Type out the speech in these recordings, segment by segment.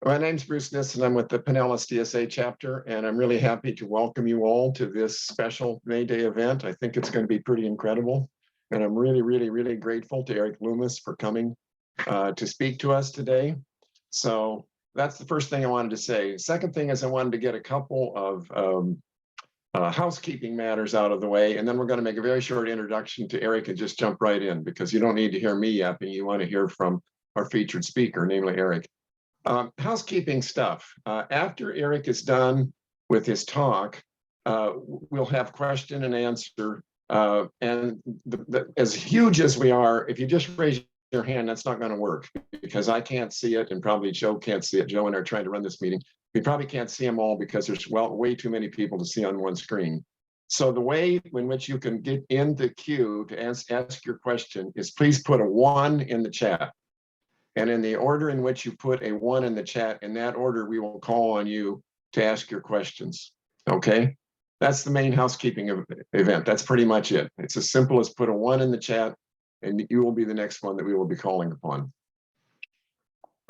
My name's Bruce Nissen. I'm with the Pinellas DSA chapter, and I'm really happy to welcome you all to this special May Day event. I think it's going to be pretty incredible, and I'm really grateful to Erik Loomis for coming to speak to us today. So that's the first thing I wanted to say. Second thing is I wanted to get a couple of housekeeping matters out of the way, and then we're going to make a very short introduction to Erik and just jump right in, because you don't need to hear me yapping. You want to hear from our featured speaker, namely Erik. Housekeeping stuff. After Erik is done with his talk, we'll have question and answer. And as huge as we are, if you just raise your hand, that's not going to work, because I can't see it, and probably Joe can't see it. Joe and I are trying to run this meeting. We probably can't see them all because there's way too many people to see on one screen. So the way in which you can get in the queue to ask your question is please put a 1 in the chat. And in the order in which you put a 1 in the chat, in that order, we will call on you to ask your questions. Okay? That's the main housekeeping event. That's pretty much it. It's as simple as put a 1 in the chat, and you will be the next one that we will be calling upon.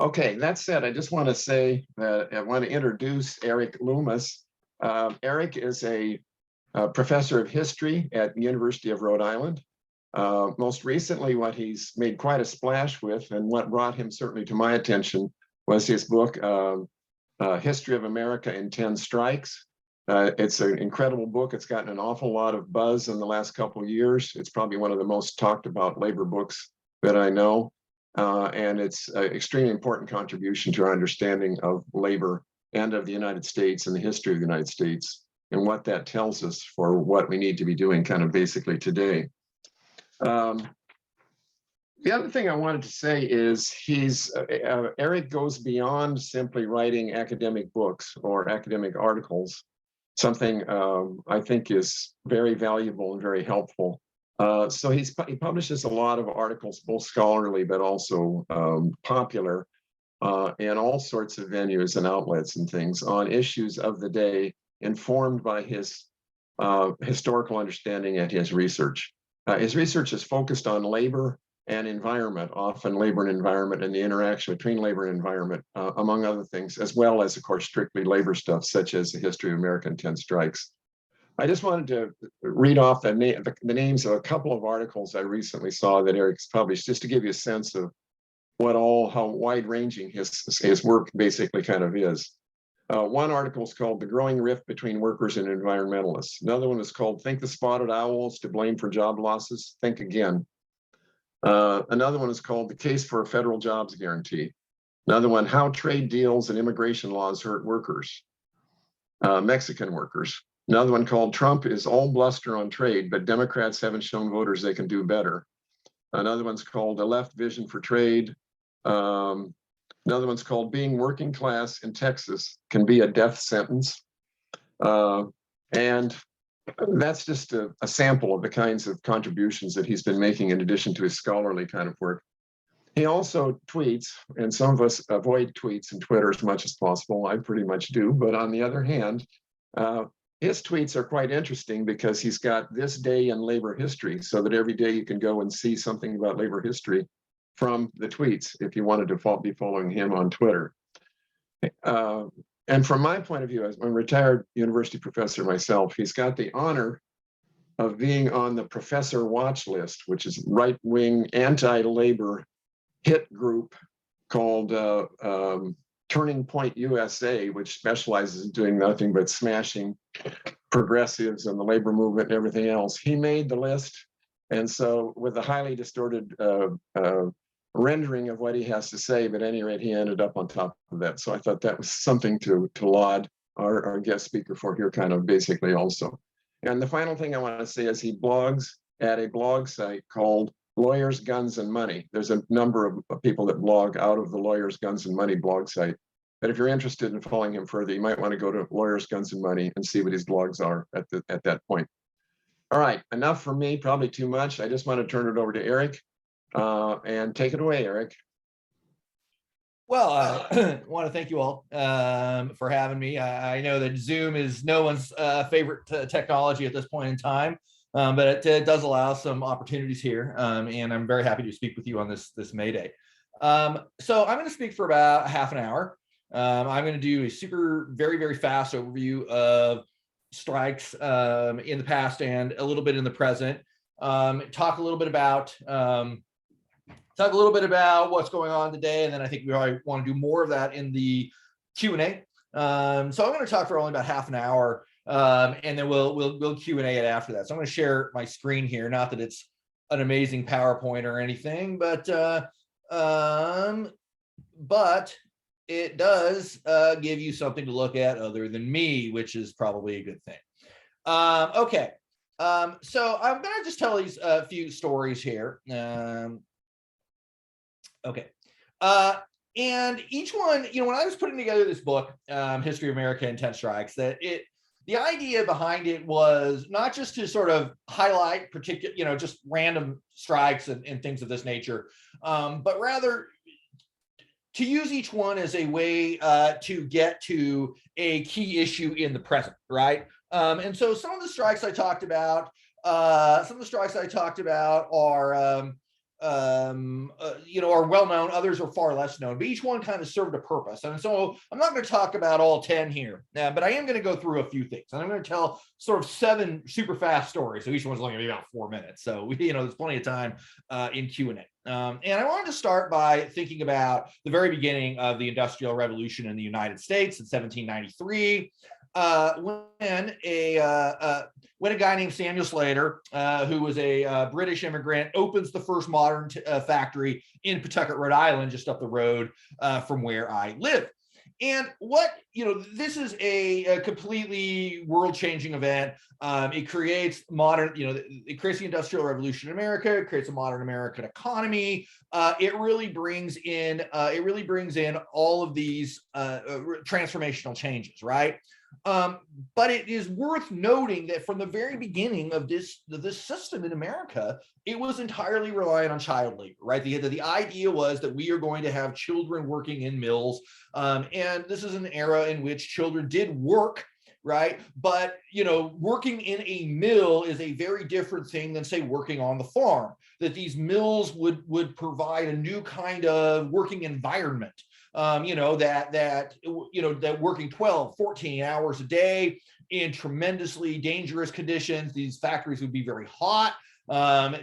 Okay, that said, I just want to say that I want to introduce Erik Loomis. Erik is a professor of history at the University of Rhode Island. Most recently, what he's made quite a splash with, and what brought him certainly to my attention, was his book, History of America in 10 Strikes. It's an incredible book. It's gotten an awful lot of buzz in the last couple of years. It's probably one of the most talked about labor books that I know. And it's an extremely important contribution to our understanding of labor and of the United States and the history of the United States, and what that tells us for what we need to be doing kind of basically today. The other thing I wanted to say is Erik goes beyond simply writing academic books or academic articles, something I think is very valuable and very helpful. So he publishes a lot of articles, both scholarly but also popular, in all sorts of venues and outlets and things on issues of the day, informed by his historical understanding and his research. His research is focused on labor and environment, often labor and environment, and the interaction between labor and environment, among other things, as well as, of course, strictly labor stuff, such as the History of America in 10 Strikes. I just wanted to read off the names of a couple of articles I recently saw that Erik's published, just to give you a sense of how wide-ranging his work basically kind of is. One article is called The Growing Rift Between Workers and Environmentalists. Another one is called Think the Spotted Owl is to Blame for Job Losses? Think Again. Another one is called The Case for a Federal Jobs Guarantee. Another one, How Trade Deals and Immigration Laws Hurt Workers, Mexican workers. Another one called Trump is All Bluster on Trade, but Democrats haven't shown voters they can do better. Another one's called A Left Vision for Trade. Another one's called Being Working Class in Texas Can Be a Death Sentence. And that's just a sample of the kinds of contributions that he's been making in addition to his scholarly kind of work. He also tweets, and some of us avoid tweets and Twitter as much as possible. I pretty much do. But on the other hand, his tweets are quite interesting because he's got this day in labor history, so that every day you can go and see something about labor history from the tweets if you wanted to be following him on Twitter. And from my point of view, as a retired university professor myself, he's got the honor of being on the professor watch list, which is right-wing anti-labor hit group called Turning Point USA, which specializes in doing nothing but smashing progressives and the labor movement and everything else. He made the list. And so with a highly distorted rendering of what he has to say, but at any rate, he ended up on top of that. So I thought that was something to laud our guest speaker for here, kind of basically also. And the final thing I want to say is he blogs at a blog site called Lawyers, Guns, and Money. There's a number of people that blog out of the Lawyers, Guns, and Money blog site. But if you're interested in following him further, you might want to go to Lawyers, Guns, and Money and see what his blogs are at that point. All right, enough from me, probably too much. I just want to turn it over to Erik. And take it away, Erik. Well, I want to thank you all for having me. I know that Zoom is no one's favorite technology at this point in time, but it does allow some opportunities here, and I'm very happy to speak with you on this May Day. So I'm going to speak for about half an hour. I'm going to do a very, very fast overview of strikes in the past and a little bit in the present. Talk a little bit about what's going on today, and then I think we probably want to do more of that in the Q&A. So I'm going to talk for only about half an hour, and then we'll Q&A it after that. So I'm going to share my screen here. Not that it's an amazing PowerPoint or anything, but it does give you something to look at other than me, which is probably a good thing. Okay, so I'm going to just tell these a few stories here. Okay. And each one, when I was putting together this book, History of America and 10 Strikes, the idea behind it was not just to sort of highlight particular, just random strikes and things of this nature, but rather to use each one as a way to get to a key issue in the present, right? And so some of the strikes I talked about, are are well known. Others are far less known, but each one kind of served a purpose. And so I'm not going to talk about all 10 here, but I am going to go through a few things. And I'm going to tell sort of 7 super fast stories. So each one's only going to be about 4 minutes. So there's plenty of time in Q&A. And I wanted to start by thinking about the very beginning of the Industrial Revolution in the United States in 1793. When a guy named Samuel Slater, who was a British immigrant, opens the first modern factory in Pawtucket, Rhode Island, just up the road from where I live. And this is a completely world-changing event. It creates it creates the Industrial Revolution in America. It creates a modern American economy. It really brings in all of these transformational changes, right? But it is worth noting that from the very beginning of this system in America, it was entirely reliant on child labor, right? The idea was that we are going to have children working in mills, and this is an era in which children did work, right? But working in a mill is a very different thing than, say, working on the farm. That these mills would provide a new kind of working environment. That working 12, 14 hours a day in tremendously dangerous conditions. These factories would be very hot. They're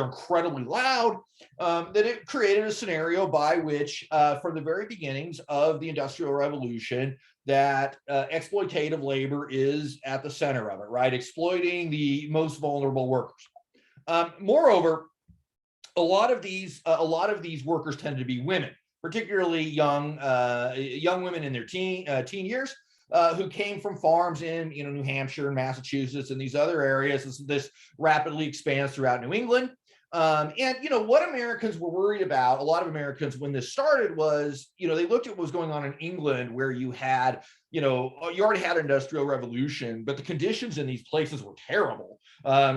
incredibly loud. That it created a scenario by which, from the very beginnings of the Industrial Revolution, that exploitative labor is at the center of it, right? Exploiting the most vulnerable workers. Moreover, a lot of these workers tend to be women, particularly young women in their teen years, who came from farms in New Hampshire and Massachusetts and these other areas. This rapidly expands throughout New England. And what Americans were worried about, a lot of Americans, when this started, was they looked at what was going on in England, where you had you already had an industrial revolution, but the conditions in these places were terrible.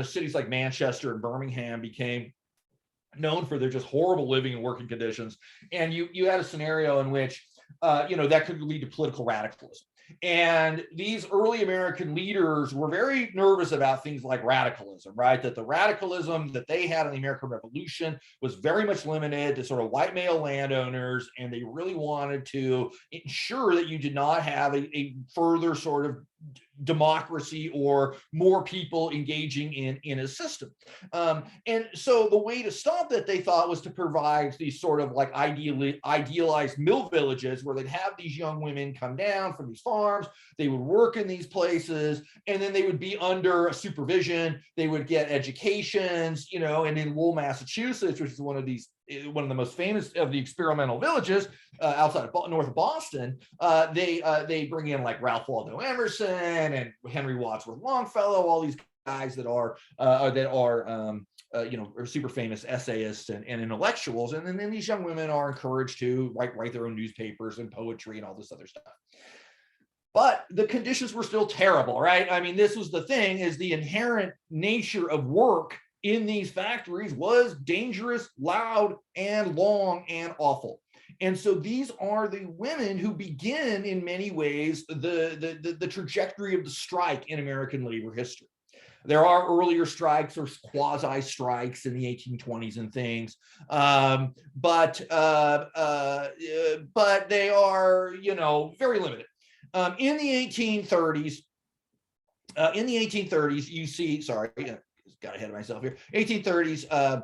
Cities like Manchester and Birmingham became known for their just horrible living and working conditions. And you had a scenario in which, that could lead to political radicalism. And these early American leaders were very nervous about things like radicalism, right? That the radicalism that they had in the American Revolution was very much limited to sort of white male landowners, and they really wanted to ensure that you did not have a further sort of democracy or more people engaging in a system. And so the way to stop that, they thought, was to provide these sort of like idealized mill villages where they'd have these young women come down from these farms, they would work in these places, and then they would be under supervision, they would get educations, and in Lowell, Massachusetts, which is one of the most famous of the experimental villages outside of north of Boston, they bring in like Ralph Waldo Emerson and Henry Wadsworth Longfellow, all these guys that are super famous essayists and intellectuals, and then these young women are encouraged to write their own newspapers and poetry and all this other stuff. But the conditions were still terrible, right? I mean, this was the thing: is the inherent nature of work in these factories was dangerous, loud, and long, and awful. And so these are the women who begin, in many ways, the trajectory of the strike in American labor history. There are earlier strikes or quasi strikes in the 1820s and things, but they are, very limited. In the 1830s, you see, sorry, got ahead of myself here. 1830s,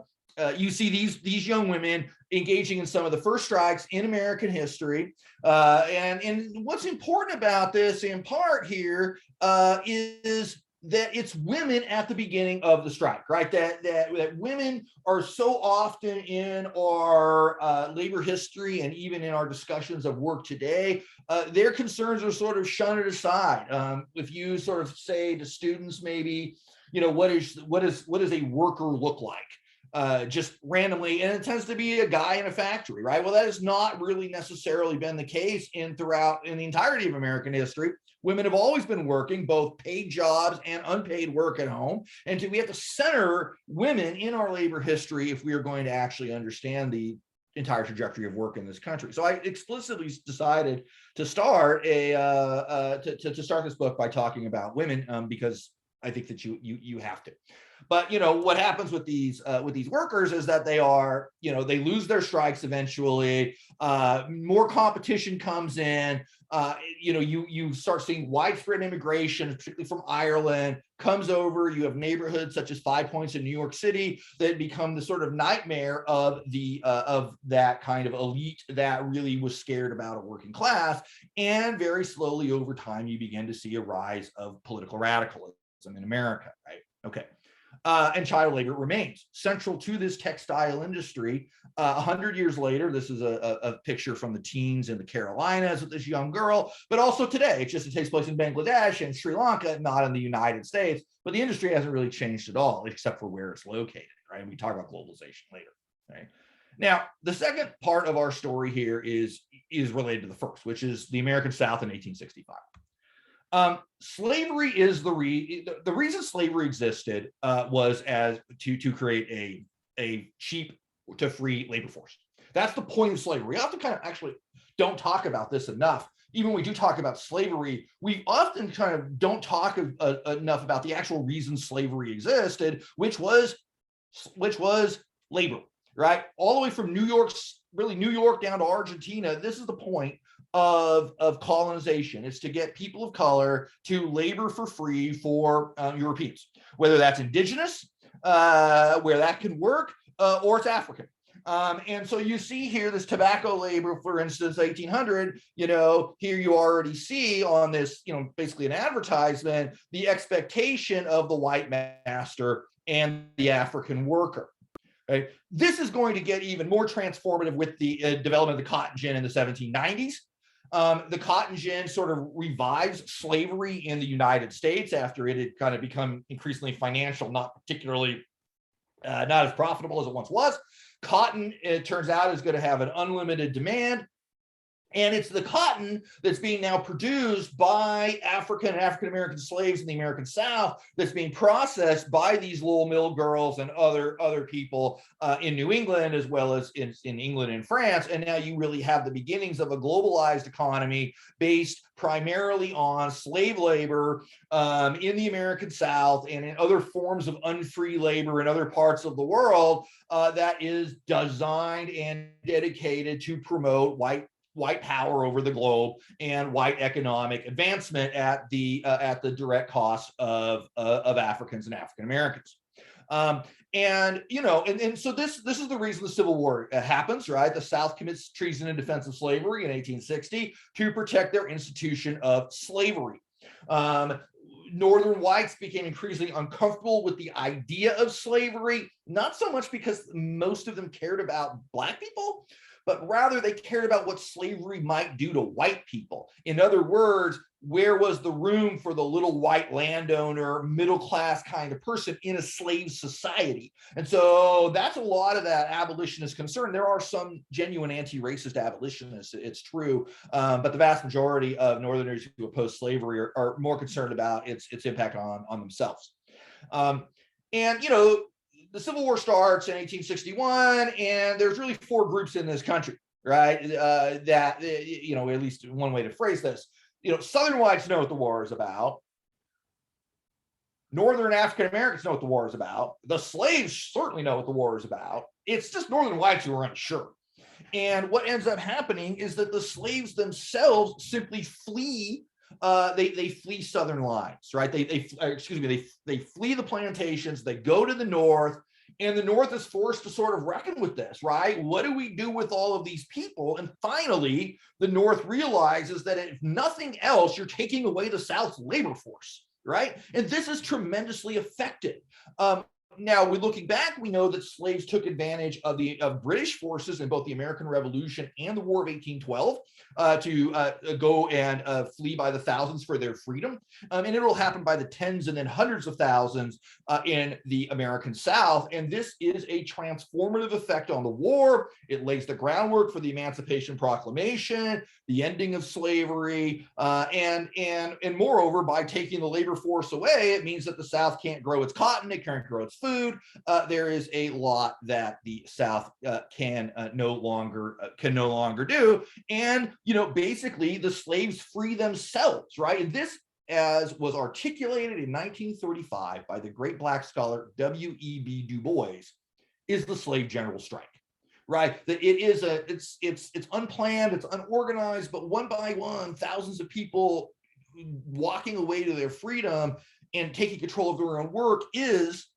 you see these young women engaging in some of the first strikes in American history. And what's important about this, in part here, is that it's women at the beginning of the strike, right? That women are so often in our labor history and even in our discussions of work today, their concerns are sort of shunned aside. If you sort of say to students, maybe, what does a worker look like? Just randomly, and it tends to be a guy in a factory, right? Well, that has not really necessarily been the case in the entirety of American history. Women have always been working both paid jobs and unpaid work at home. And we have to center women in our labor history if we are going to actually understand the entire trajectory of work in this country. So I explicitly decided to start to start this book by talking about women, because I think that you have to. But what happens with these workers is that they are, they lose their strikes eventually. More competition comes in. You start seeing widespread immigration, particularly from Ireland, comes over. You have neighborhoods such as Five Points in New York City that become the sort of nightmare of that kind of elite that really was scared about a working class. And very slowly over time, you begin to see a rise of political radicalism in America, right? Okay. And child labor remains central to this textile industry. 100 years later, this is a picture from the teens in the Carolinas with this young girl, but also today. It takes place in Bangladesh and Sri Lanka, not in the United States, but the industry hasn't really changed at all, except for where it's located, right? And we talk about globalization later, right? Now, the second part of our story here is related to the first, which is the American South in 1865. Slavery is the reason slavery existed was to create a cheap to free labor force. That's the point of slavery. We often kind of actually don't talk about this enough. Even when we do talk about slavery, we often kind of don't talk enough about the actual reason slavery existed, which was labor, right? All the way from New York down to Argentina. This is the point of colonization. It's to get people of color to labor for free for Europeans, whether that's indigenous, where that can work, or it's African. And so you see here this tobacco labor, for instance, 1800, here you already see on this, basically an advertisement, the expectation of the white master and the African worker. Right? This is going to get even more transformative with the development of the cotton gin in the 1790s. The cotton gin sort of revives slavery in the United States after it had kind of become increasingly financial, not as profitable as it once was. Cotton, it turns out, is going to have an unlimited demand. And it's the cotton that's being now produced by African-American slaves in the American South that's being processed by these little mill girls and other people in New England, as well as in England and France. And now you really have the beginnings of a globalized economy based primarily on slave labor in the American South and in other forms of unfree labor in other parts of the world that is designed and dedicated to promote white power over the globe and white economic advancement at the direct cost of Africans and African Americans. And so this is the reason the Civil War happens, right? The South commits treason in defense of slavery in 1860 to protect their institution of slavery. Northern whites became increasingly uncomfortable with the idea of slavery, not so much because most of them cared about Black people, but rather they cared about what slavery might do to white people. In other words, where was the room for the little white landowner, middle-class kind of person in a slave society? And so that's a lot of that abolitionist concern. There are some genuine anti-racist abolitionists, it's true, but the vast majority of Northerners who oppose slavery are more concerned about its impact on themselves. The Civil War starts in 1861, and there's really four groups in this country, right? That, at least one way to phrase this, Southern whites know what the war is about. Northern African Americans know what the war is about. The slaves certainly know what the war is about. It's just Northern whites who are unsure. And what ends up happening is that the slaves themselves simply flee. They flee Southern lines, right? They flee the plantations. They go to the North, and the North is forced to sort of reckon with this, right? What do we do with all of these people? And finally, the North realizes that if nothing else, you're taking away the South's labor force, right? And this is tremendously effective. Now, we're looking back, we know that slaves took advantage of British forces in both the American Revolution and the War of 1812 to go and flee by the thousands for their freedom. And it will happen by the tens and then hundreds of thousands in the American South. And this is a transformative effect on the war. It lays the groundwork for the Emancipation Proclamation, the ending of slavery, and moreover, by taking the labor force away, it means that the South can't grow its cotton, it can't grow its food. There is a lot that the South can no longer do, and basically the slaves free themselves, right? And this, as was articulated in 1935 by the great Black scholar W.E.B. Du Bois, is the slave general strike. Right, that it's unplanned, it's unorganized, but one by one, thousands of people walking away to their freedom and taking control of their own work is,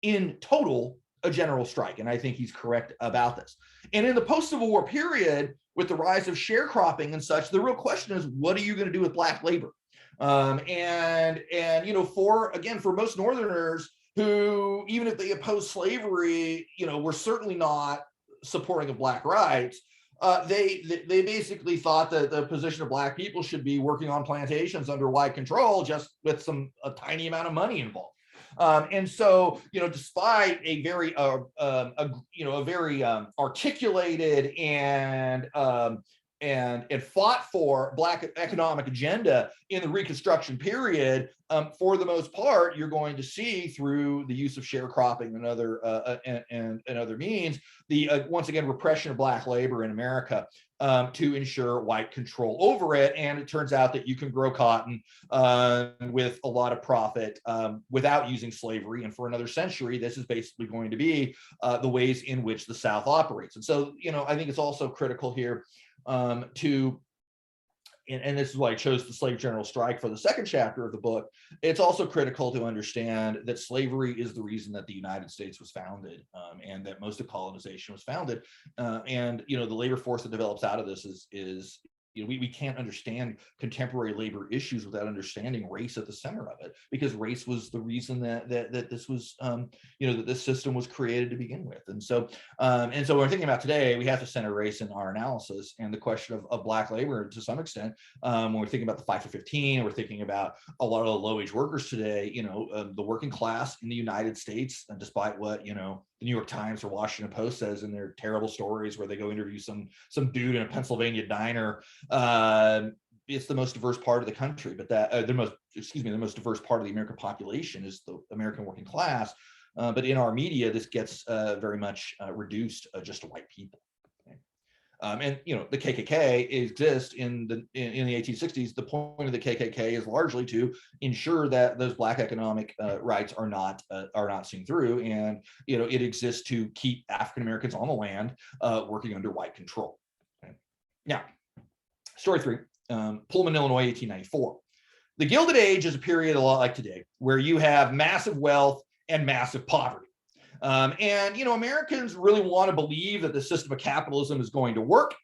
in total, a general strike. And I think he's correct about this. And in the post-Civil War period, with the rise of sharecropping and such, the real question is, what are you going to do with Black labor? For most Northerners who, even if they oppose slavery, were certainly not supporting of Black rights, they basically thought that the position of Black people should be working on plantations under white control, just with a tiny amount of money involved. And so, despite a very articulated and fought for Black economic agenda in the Reconstruction period, for the most part, you're going to see through the use of sharecropping and other means, the once again repression of Black labor in America to ensure white control over it. And it turns out that you can grow cotton with a lot of profit without using slavery. And for another century, this is basically going to be the ways in which the South operates. And so, I think it's also critical here and this is why I chose the slave general strike for the second chapter of the book. It's also critical to understand that slavery is the reason that the United States was founded, and that most of colonization was founded. The labor force that develops out of this is we can't understand contemporary labor issues without understanding race at the center of it, because race was the reason that this was, that this system was created to begin with. And so when we're thinking about today, we have to center race in our analysis, and the question of Black labor to some extent, when we're thinking about the 5 to 15, we're thinking about a lot of the low-wage workers today, the working class in the United States, and despite what, the New York Times or Washington Post says in their terrible stories where they go interview some dude in a Pennsylvania diner, it's the most diverse part of the country, but the most diverse part of the American population is the American working class. But in our media, this gets very much reduced just to white people. The KKK exists in the 1860s. The point of the KKK is largely to ensure that those Black economic rights are not seen through, and it exists to keep African Americans on the land working under white control. Okay. Now, story 3, Pullman, Illinois, 1894. The Gilded Age is a period a lot like today, where you have massive wealth and massive poverty. Americans really want to believe that the system of capitalism is going to work.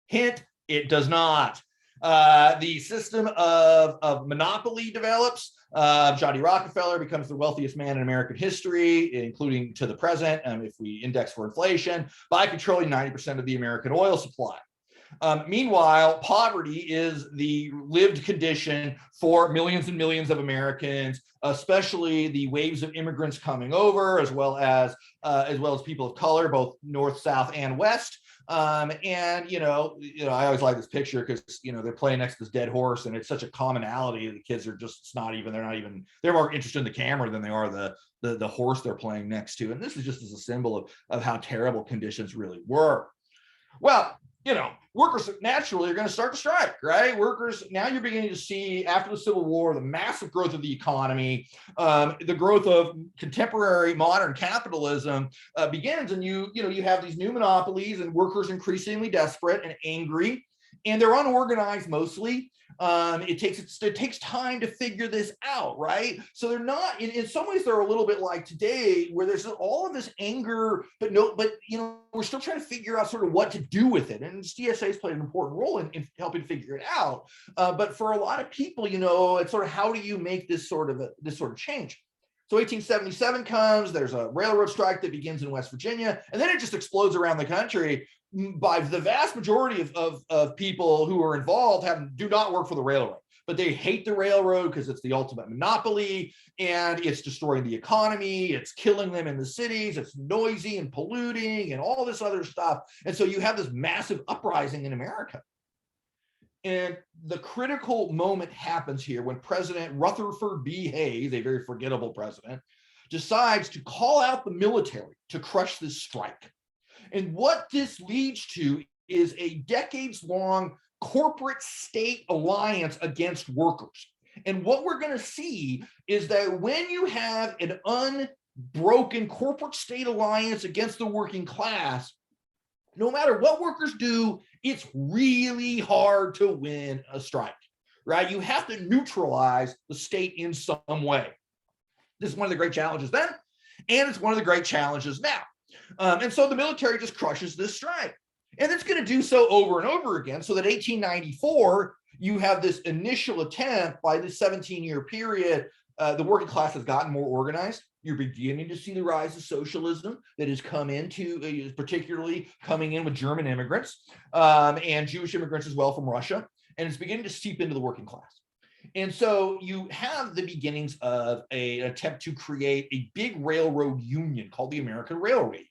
Hint, it does not. The system of monopoly develops. Johnny Rockefeller becomes the wealthiest man in American history, including to the present, if we index for inflation, by controlling 90% of the American oil supply. Meanwhile, poverty is the lived condition for millions and millions of Americans, especially the waves of immigrants coming over, as well as people of color, both North, South, and West. I always like this picture because they're playing next to this dead horse, and it's such a commonality. The kids are just they're more interested in the camera than they are the horse they're playing next to. And this is just as a symbol of how terrible conditions really were. Well, workers naturally are going to start to strike, right? Workers, now you're beginning to see after the Civil War, the massive growth of the economy, the growth of contemporary modern capitalism begins. And you have these new monopolies and workers increasingly desperate and angry, and they're unorganized mostly. It takes time to figure this out, right? So they're not, in some ways, they're a little bit like today, where there's all of this anger, but we're still trying to figure out sort of what to do with it. And DSA has played an important role in helping figure it out. But for a lot of people, it's sort of, how do you make this sort of change? So 1877 comes, there's a railroad strike that begins in West Virginia, and then it just explodes around the country. By the vast majority of people who are involved do not work for the railroad, but they hate the railroad because it's the ultimate monopoly and it's destroying the economy. It's killing them in the cities. It's noisy and polluting and all this other stuff. And so you have this massive uprising in America. And the critical moment happens here when President Rutherford B. Hayes, a very forgettable president, decides to call out the military to crush this strike. And what this leads to is a decades-long corporate state alliance against workers. And what we're going to see is that when you have an unbroken corporate state alliance against the working class, no matter what workers do, it's really hard to win a strike, right? You have to neutralize the state in some way. This is one of the great challenges then, and it's one of the great challenges now. And so the military just crushes this strike. And it's going to do so over and over again. So that 1894, you have this initial attempt. By this 17-year period, the working class has gotten more organized. You're beginning to see the rise of socialism that has come into, particularly coming in with German immigrants and Jewish immigrants as well from Russia. And it's beginning to seep into the working class. And so you have the beginnings of an attempt to create a big railroad union called the American Railway Union.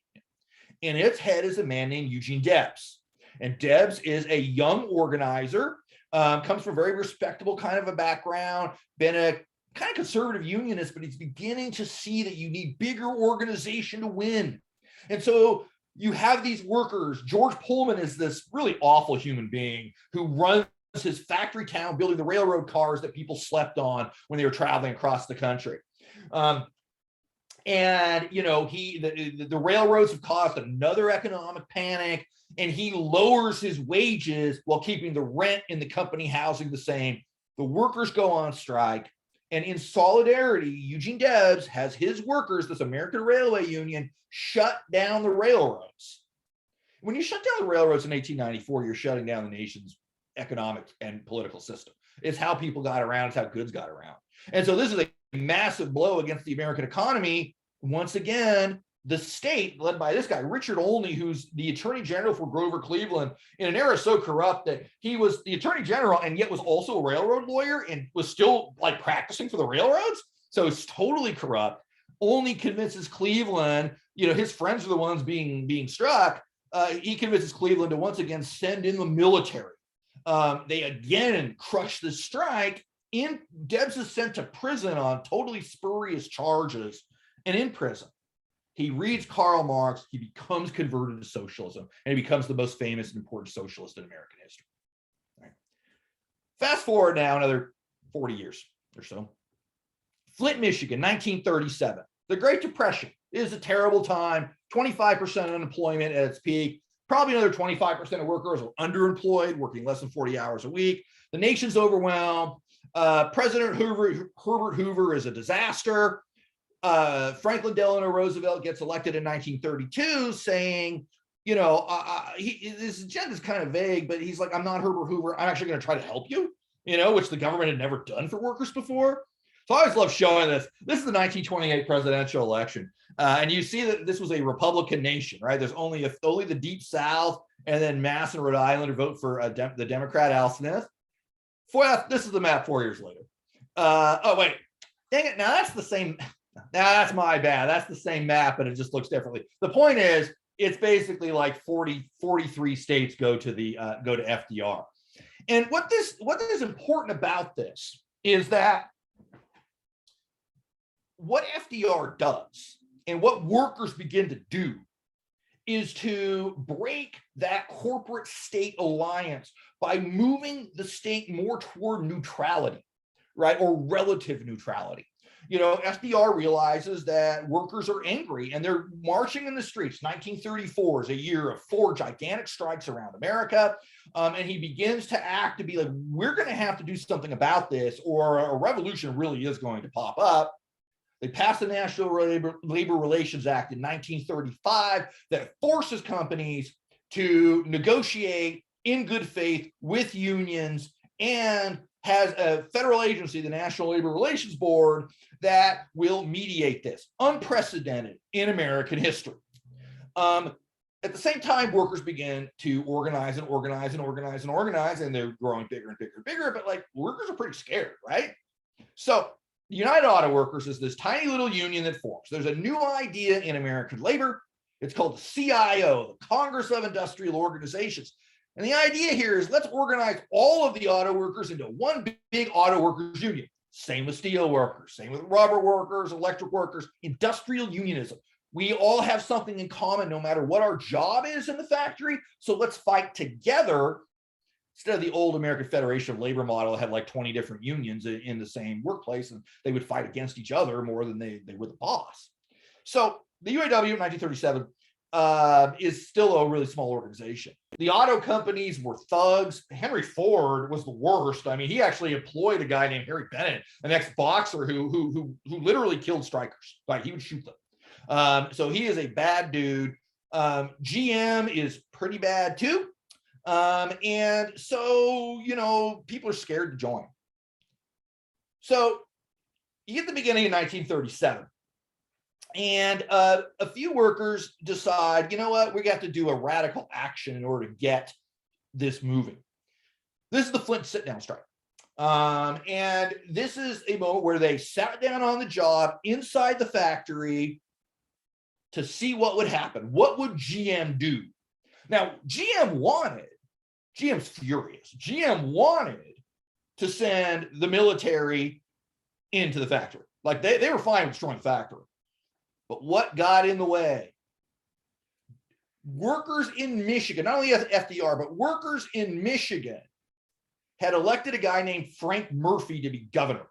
And its head is a man named Eugene Debs. And Debs is a young organizer, comes from a very respectable kind of a background, been a kind of conservative unionist, but he's beginning to see that you need bigger organization to win. And so you have these workers. George Pullman is this really awful human being who runs his factory town building the railroad cars that people slept on when they were traveling across the country. The railroads have caused another economic panic, and he lowers his wages while keeping the rent in the company housing the same. The workers go on strike, and in solidarity, Eugene Debs has his workers, this American Railway Union, shut down the railroads. When you shut down the railroads in 1894, you're shutting down the nation's economic and political system. It's how people got around, it's how goods got around. And so this is a massive blow against the American economy. Once again, the state, led by this guy, Richard Olney, who's the attorney general for Grover Cleveland, in an era so corrupt that he was the attorney general and yet was also a railroad lawyer and was still like practicing for the railroads. So it's totally corrupt. Olney convinces Cleveland, his friends are the ones being struck. He convinces Cleveland to once again send in the military. They again crush the strike. Debs is sent to prison on totally spurious charges, and in prison, he reads Karl Marx. He becomes converted to socialism, and he becomes the most famous and important socialist in American history. All right. Fast forward now another 40 years or so. Flint, Michigan, 1937. The Great Depression is a terrible time. 25% unemployment at its peak. Probably another 25% of workers are underemployed, working less than 40 hours a week. The nation's overwhelmed. President Herbert Hoover is a disaster. Franklin Delano Roosevelt gets elected in 1932 saying, his agenda is kind of vague, but he's like, I'm not Herbert Hoover. I'm actually going to try to help you, which the government had never done for workers before. So I always love showing this. This is the 1928 presidential election. And you see that this was a Republican nation, right? There's only the Deep South and then Mass and Rhode Island to vote for the Democrat Al Smith. This is the map 4 years later. Oh, wait. Dang it. Now that's the same. Now that's my bad. That's the same map, but it just looks differently. The point is, it's basically like 43 states go to FDR. And what is important about this is that what FDR does and what workers begin to do is to break that corporate state alliance by moving the state more toward neutrality, right? Or relative neutrality. FDR realizes that workers are angry and they're marching in the streets. 1934 is a year of 4 gigantic strikes around America. And he begins to act to be like, we're going to have to do something about this, or a revolution really is going to pop up. They passed the National Labor Relations Act in 1935 that forces companies to negotiate in good faith with unions, and has a federal agency, the National Labor Relations Board, that will mediate this. Unprecedented in American history. At the same time, workers begin to organize and organize and organize and organize, and they're growing bigger and bigger and bigger, but like, workers are pretty scared, right? So the United Auto Workers is this tiny little union that forms. There's a new idea in American labor. It's called the CIO, the Congress of Industrial Organizations. And the idea here is, let's organize all of the auto workers into one big auto workers union. Same with steel workers, same with rubber workers, electric workers, industrial unionism. We all have something in common no matter what our job is in the factory. So let's fight together. Instead of the old American Federation of Labor model, had like 20 different unions in the same workplace, and they would fight against each other more than they would the boss. So the UAW in 1937 is still a really small organization. The auto companies were thugs. Henry Ford was the worst. I mean, he actually employed a guy named Harry Bennett, an ex-boxer who literally killed strikers. Like, he would shoot them. So he is a bad dude. GM is pretty bad too. And so, people are scared to join. So you get the beginning of 1937. And a few workers decide, you know what, we got to do a radical action in order to get this moving. This is the Flint sit-down strike. And this is a moment where they sat down on the job inside the factory to see what would happen. What would GM do? Now, GM's furious. GM wanted to send the military into the factory. Like, they were fine with destroying the factory. But what got in the way? Workers in Michigan, not only FDR, but workers in Michigan had elected a guy named Frank Murphy to be governor.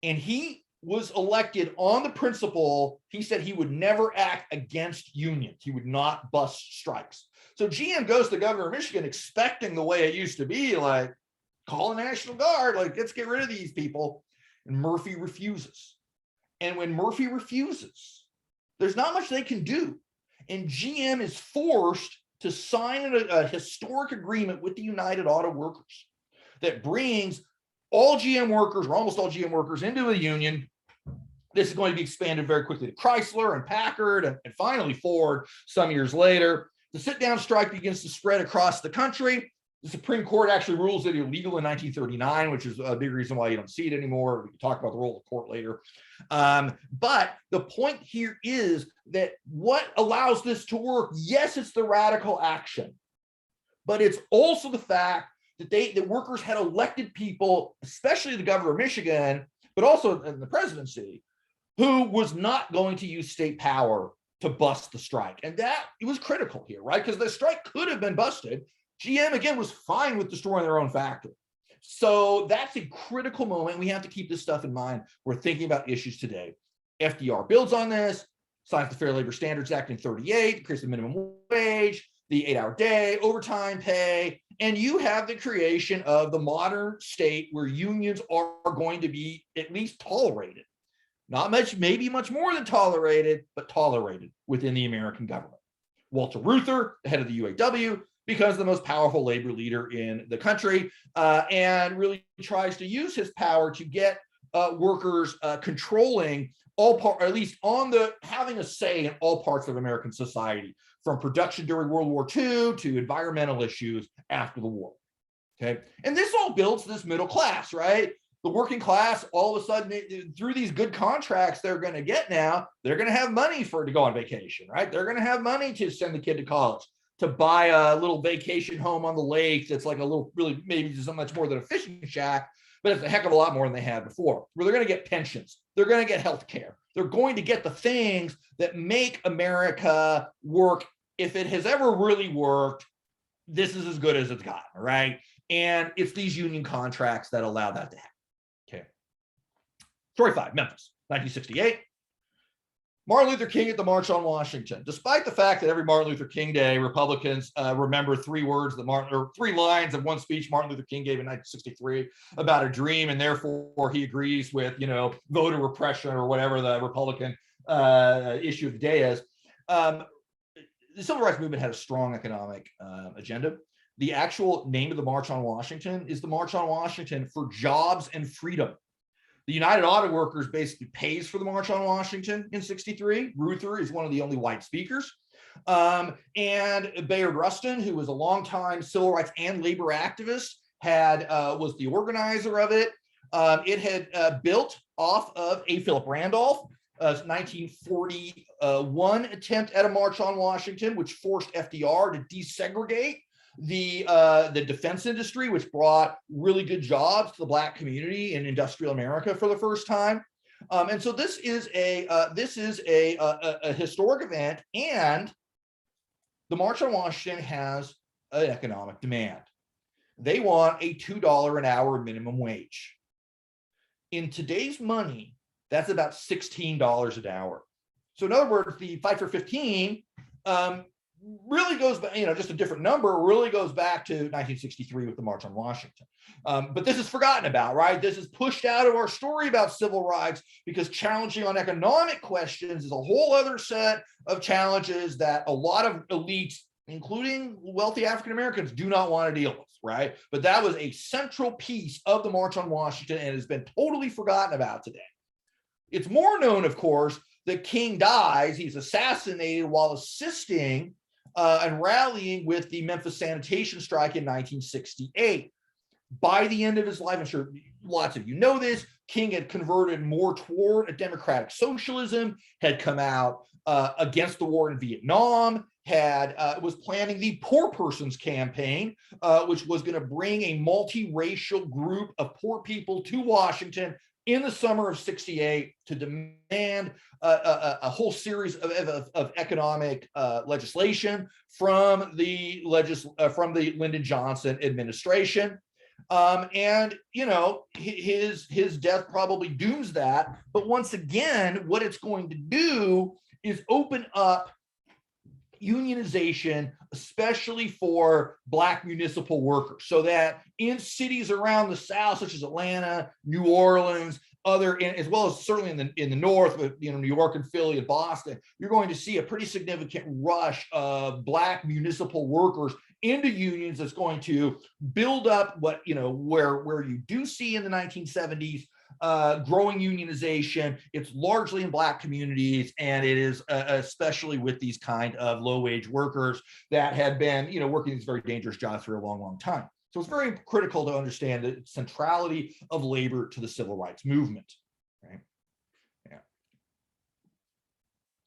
And he was elected on the principle, he said he would never act against unions. He would not bust strikes. So GM goes to the governor of Michigan expecting the way it used to be, like, call the National Guard, like, let's get rid of these people. And Murphy refuses. And when Murphy refuses, there's not much they can do. And GM is forced to sign a historic agreement with the United Auto Workers that brings all GM workers, or almost all GM workers, into a union. This is going to be expanded very quickly to Chrysler and Packard and finally Ford some years later. The sit-down strike begins to spread across the country. The Supreme Court actually rules it illegal in 1939, which is a big reason why you don't see it anymore. We can talk about the role of the court later. But the point here is that what allows this to work, yes, it's the radical action, but it's also the fact that the workers had elected people, especially the governor of Michigan, but also in the presidency, who was not going to use state power to bust the strike. And that, it was critical here, right? Because the strike could have been busted. GM, again, was fine with destroying their own factory. So that's a critical moment. We have to keep this stuff in mind. We're thinking about issues today. FDR builds on this, signs the Fair Labor Standards Act in 38, creates the minimum wage, the 8-hour day, overtime pay, and you have the creation of the modern state where unions are going to be at least tolerated. Not much, maybe much more than tolerated, but tolerated within the American government. Walter Reuther, the head of the UAW, becomes the most powerful labor leader in the country, and really tries to use his power to get workers controlling all part, or at least having a say in all parts of American society, from production during World War II to environmental issues after the war. Okay, and this all builds this middle class, right? The working class, all of a sudden, through these good contracts they're going to get now, they're going to have money to go on vacation, right? They're going to have money to send the kid to college, to buy a little vacation home on the lake that's like a little, really maybe so much more than a fishing shack, but it's a heck of a lot more than they had before. Where they're going to get pensions, they're going to get health care, They're going to get the things that make America work. If it has ever really worked, this is as good as it's gotten, right? And it's these union contracts that allow that to happen. Okay. Story 5, Memphis, 1968. Martin Luther King at the March on Washington. Despite the fact that every Martin Luther King Day, Republicans remember 3 words that 3 lines of one speech Martin Luther King gave in 1963 about a dream, and therefore he agrees with, voter repression or whatever the Republican issue of the day is. The Civil Rights Movement had a strong economic agenda. The actual name of the March on Washington is the March on Washington for Jobs and Freedom. The United Auto Workers basically pays for the March on Washington in 63. Ruther is one of the only white speakers. And Bayard Rustin, who was a longtime civil rights and labor activist, was the organizer of it. It had built off of A. Philip Randolph, 1941 attempt at a March on Washington, which forced FDR to desegregate the defense industry, which brought really good jobs to the Black community in industrial America for the first time. And so this is a historic event, and the March on Washington has an economic demand. They want a $2 an hour minimum wage. In today's money, that's about $16 an hour. So in other words, the Fight for 15 really goes back, just a different number, really goes back to 1963 with the March on Washington. But this is forgotten about, right? This is pushed out of our story about civil rights because challenging on economic questions is a whole other set of challenges that a lot of elites, including wealthy African Americans, do not want to deal with, right? But that was a central piece of the March on Washington and has been totally forgotten about today. It's more known, of course, that King dies. He's assassinated while assisting and rallying with the Memphis sanitation strike in 1968. By the end of his life, I'm sure lots of you know this, King had converted more toward a democratic socialism, had come out against the war in Vietnam, was planning the Poor Persons Campaign, which was going to bring a multiracial group of poor people to Washington in the summer of 68 to demand a whole series of economic legislation from the Lyndon Johnson administration. And his death probably dooms that. But once again, what it's going to do is open up unionization, especially for Black municipal workers, so that in cities around the South, such as Atlanta, New Orleans, as well as certainly in the North, with New York and Philly and Boston, you're going to see a pretty significant rush of Black municipal workers into unions that's going to build up what where you do see in the 1970s growing unionization. It's largely in Black communities, and it is especially with these kind of low-wage workers that had been working these very dangerous jobs for a long, long time. So it's very critical to understand the centrality of labor to the civil rights movement. Right? Yeah.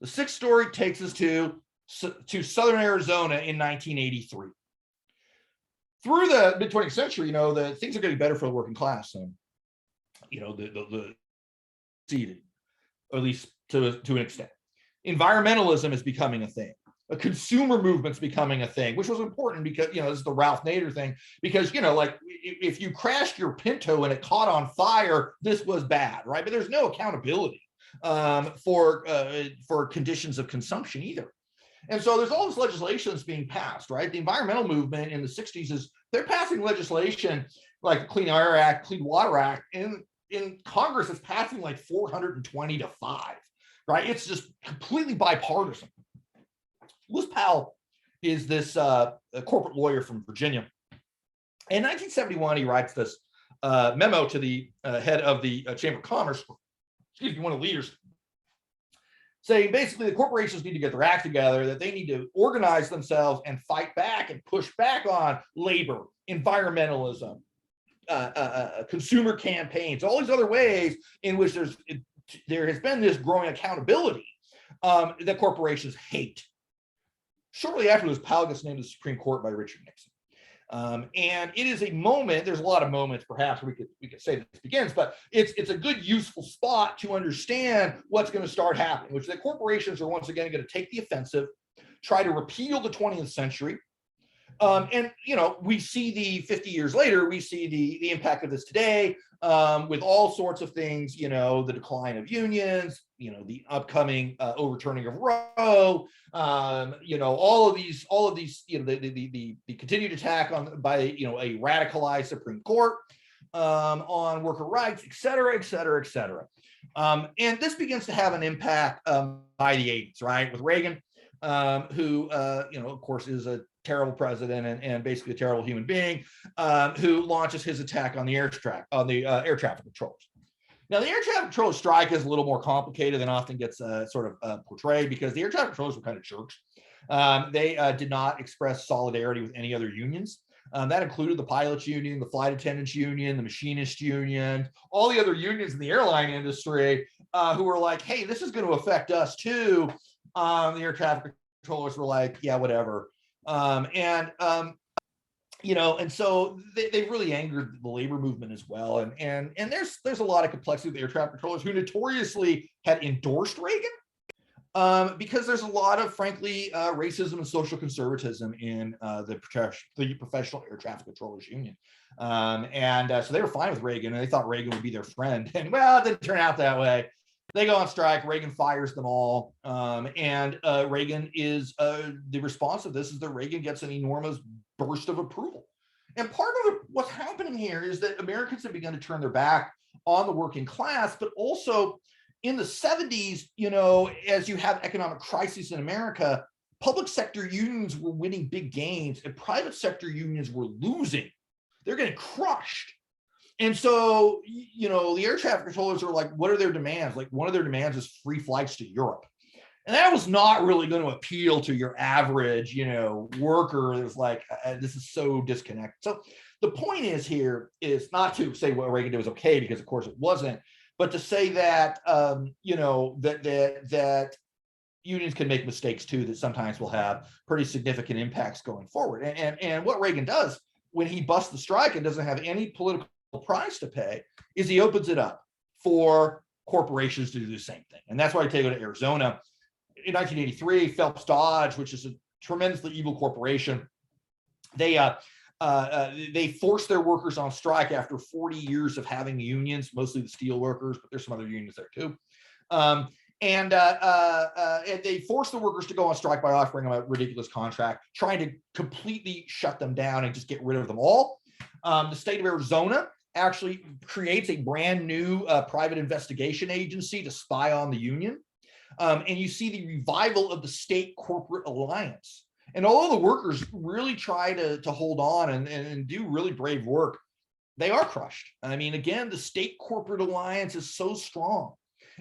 The 6th story takes us to Southern Arizona in 1983. Through the mid-20th century, the things are getting better for the working class. So, the seated, at least to an extent. Environmentalism is becoming a thing. A consumer movement's becoming a thing, which was important because, this is the Ralph Nader thing, because, like if you crashed your Pinto and it caught on fire, this was bad, right? But there's no accountability for conditions of consumption either. And so there's all this legislation that's being passed, right? The environmental movement in the 60s they're passing legislation like the Clean Air Act, Clean Water Act, and in Congress it's passing like 420 to 5, right? It's just completely bipartisan. Lewis Powell is this corporate lawyer from Virginia. In 1971, he writes this memo to the head of the Chamber of Commerce, one of the leaders, saying basically the corporations need to get their act together, that they need to organize themselves and fight back and push back on labor, environmentalism, consumer campaigns, all these other ways in which there has been this growing accountability that corporations hate. Shortly after this, Powell gets named to the Supreme Court by Richard Nixon. And it is a moment, there's a lot of moments perhaps we could say this begins, but it's a good, useful spot to understand what's going to start happening, which the corporations are once again going to take the offensive, try to repeal the 20th century. And, we see the 50 years later, we see the impact of this today with all sorts of things, the decline of unions, the upcoming overturning of Roe, all of these, the continued attack by a radicalized Supreme Court on worker rights, et cetera, et cetera, et cetera. And this begins to have an impact by the 80s, right, with Reagan, who, of course, is a terrible president and basically a terrible human being, who launches his attack on the air traffic controllers. Now, the air traffic controller strike is a little more complicated than often gets sort of portrayed, because the air traffic controllers were kind of jerks. They did not express solidarity with any other unions. That included the pilots union, the flight attendants union, the machinist union, all the other unions in the airline industry who were like, hey, this is going to affect us too. The air traffic controllers were like, yeah, whatever. And so they really angered the labor movement as well. And there's a lot of complexity with air traffic controllers who notoriously had endorsed Reagan, because there's a lot of, frankly, racism and social conservatism in the professional air traffic controllers union. So they were fine with Reagan, and they thought Reagan would be their friend. And well, it didn't turn out that way. They go on strike. Reagan fires them all. And Reagan is the response of this is that Reagan gets an enormous burst of approval. And part of what's happening here is that Americans have begun to turn their back on the working class, but also in the 70s, as you have economic crises in America, public sector unions were winning big gains and private sector unions were losing. They're getting crushed. And so, the air traffic controllers are like, what are their demands? Like, one of their demands is free flights to Europe. And that was not really going to appeal to your average, worker that was like, this is so disconnected. So the point is not to say what Reagan did was okay, because of course it wasn't, but to say that, that unions can make mistakes too, that sometimes will have pretty significant impacts going forward. And what Reagan does when he busts the strike and doesn't have any political price to pay is he opens it up for corporations to do the same thing. And that's why they go to Arizona. In 1983, Phelps Dodge, which is a tremendously evil corporation, they forced their workers on strike after 40 years of having unions, mostly the steel workers, but there's some other unions there too. And they forced the workers to go on strike by offering them a ridiculous contract, trying to completely shut them down and just get rid of them all. The state of Arizona actually creates a brand new private investigation agency to spy on the union. And you see the revival of the state corporate alliance. And although the workers really try to hold on and do really brave work, they are crushed. I mean, again, the state corporate alliance is so strong.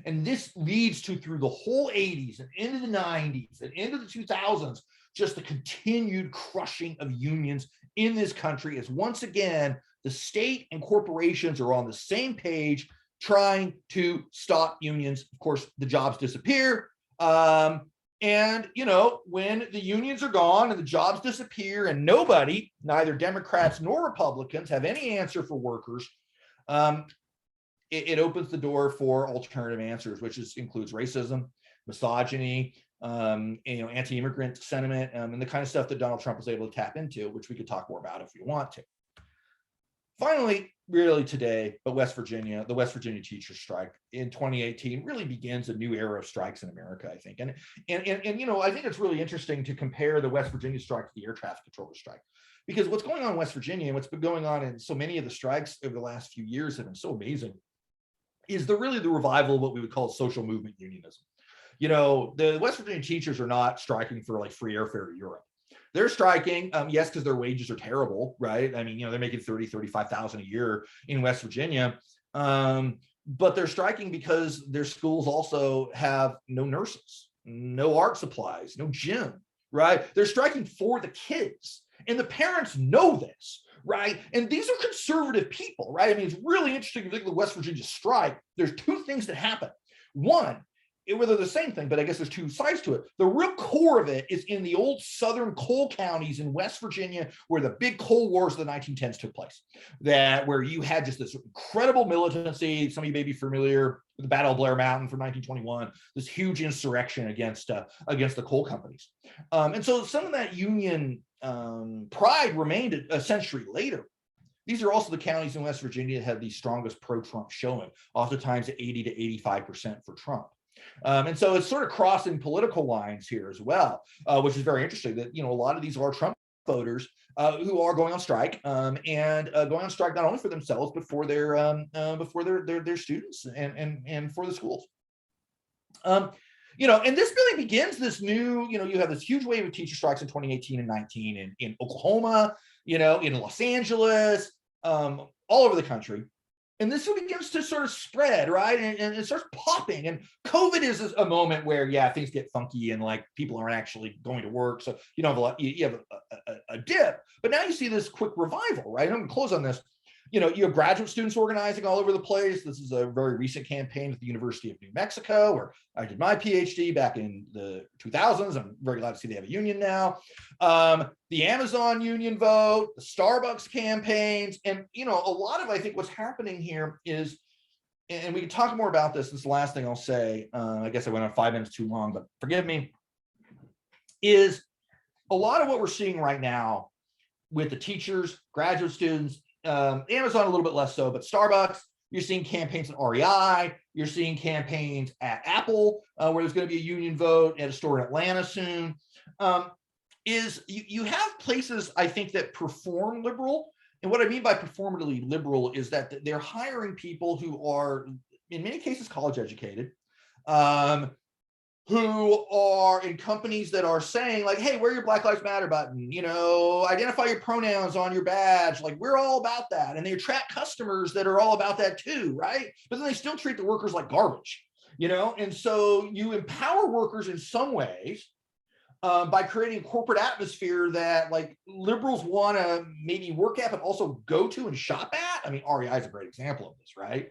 And this leads to, through the whole 80s and into the 90s and into the 2000s, just the continued crushing of unions in this country, as once again, the state and corporations are on the same page trying to stop unions. Of course, the jobs disappear. And, when the unions are gone and the jobs disappear and nobody, neither Democrats nor Republicans, have any answer for workers, it opens the door for alternative answers, which includes racism, misogyny, anti-immigrant sentiment, and the kind of stuff that Donald Trump was able to tap into, which we could talk more about if we want to. Finally, really today, the West Virginia teachers strike in 2018 really begins a new era of strikes in America, I think. And I think it's really interesting to compare the West Virginia strike to the air traffic controller strike, because what's going on in West Virginia and what's been going on in so many of the strikes over the last few years have been so amazing is the revival of what we would call social movement unionism. The West Virginia teachers are not striking for like free airfare to Europe. They're striking, yes, because their wages are terrible, right? I mean, they're making $35,000 a year in West Virginia, but they're striking because their schools also have no nurses, no art supplies, no gym, right? They're striking for the kids, and the parents know this, right? And these are conservative people, right? I mean, it's really interesting to think of the West Virginia strike. There's two things that happen. One, where they're the same thing, but I guess there's two sides to it. The real core of it is in the old southern coal counties in West Virginia, where the big coal wars of the 1910s took place. Where you had just this incredible militancy. Some of you may be familiar with the Battle of Blair Mountain from 1921, this huge insurrection against the coal companies. And so some of that Union pride remained a century later. These are also the counties in West Virginia that had the strongest pro-Trump showing, oftentimes at 80 to 85% for Trump. And so it's sort of crossing political lines here as well, which is very interesting that, a lot of these are Trump voters who are going on strike and going on strike not only for themselves, but for their students and for the schools. And this really begins this new, you have this huge wave of teacher strikes in 2018 and 19 in Oklahoma, in Los Angeles, all over the country. And this begins to sort of spread, right? And it starts popping. And COVID is a moment where, things get funky and like people aren't actually going to work. So you don't have a lot, you have a dip. But now you see this quick revival, right? I'm going to close on this. You have graduate students organizing all over the place. This is a very recent campaign at the University of New Mexico, where I did my PhD back in the 2000s. I'm very glad to see they have a union now. The Amazon union vote, the Starbucks campaigns, and a lot of, I think, what's happening here is, and we can talk more about this. This is the last thing I'll say. I guess I went on 5 minutes too long, but forgive me. Is a lot of what we're seeing right now with the teachers, graduate students. Amazon a little bit less so, but Starbucks, you're seeing campaigns at REI, you're seeing campaigns at Apple, where there's going to be a union vote at a store in Atlanta soon. You have places, I think, that perform liberal. And what I mean by performatively liberal is that they're hiring people who are, in many cases, college educated, who are in companies that are saying like, hey, wear your Black Lives Matter button, identify your pronouns on your badge. Like, we're all about that. And they attract customers that are all about that too, right? But then they still treat the workers like garbage, And so you empower workers in some ways by creating a corporate atmosphere that like liberals want to maybe work at, but also go to and shop at. I mean, REI is a great example of this, right?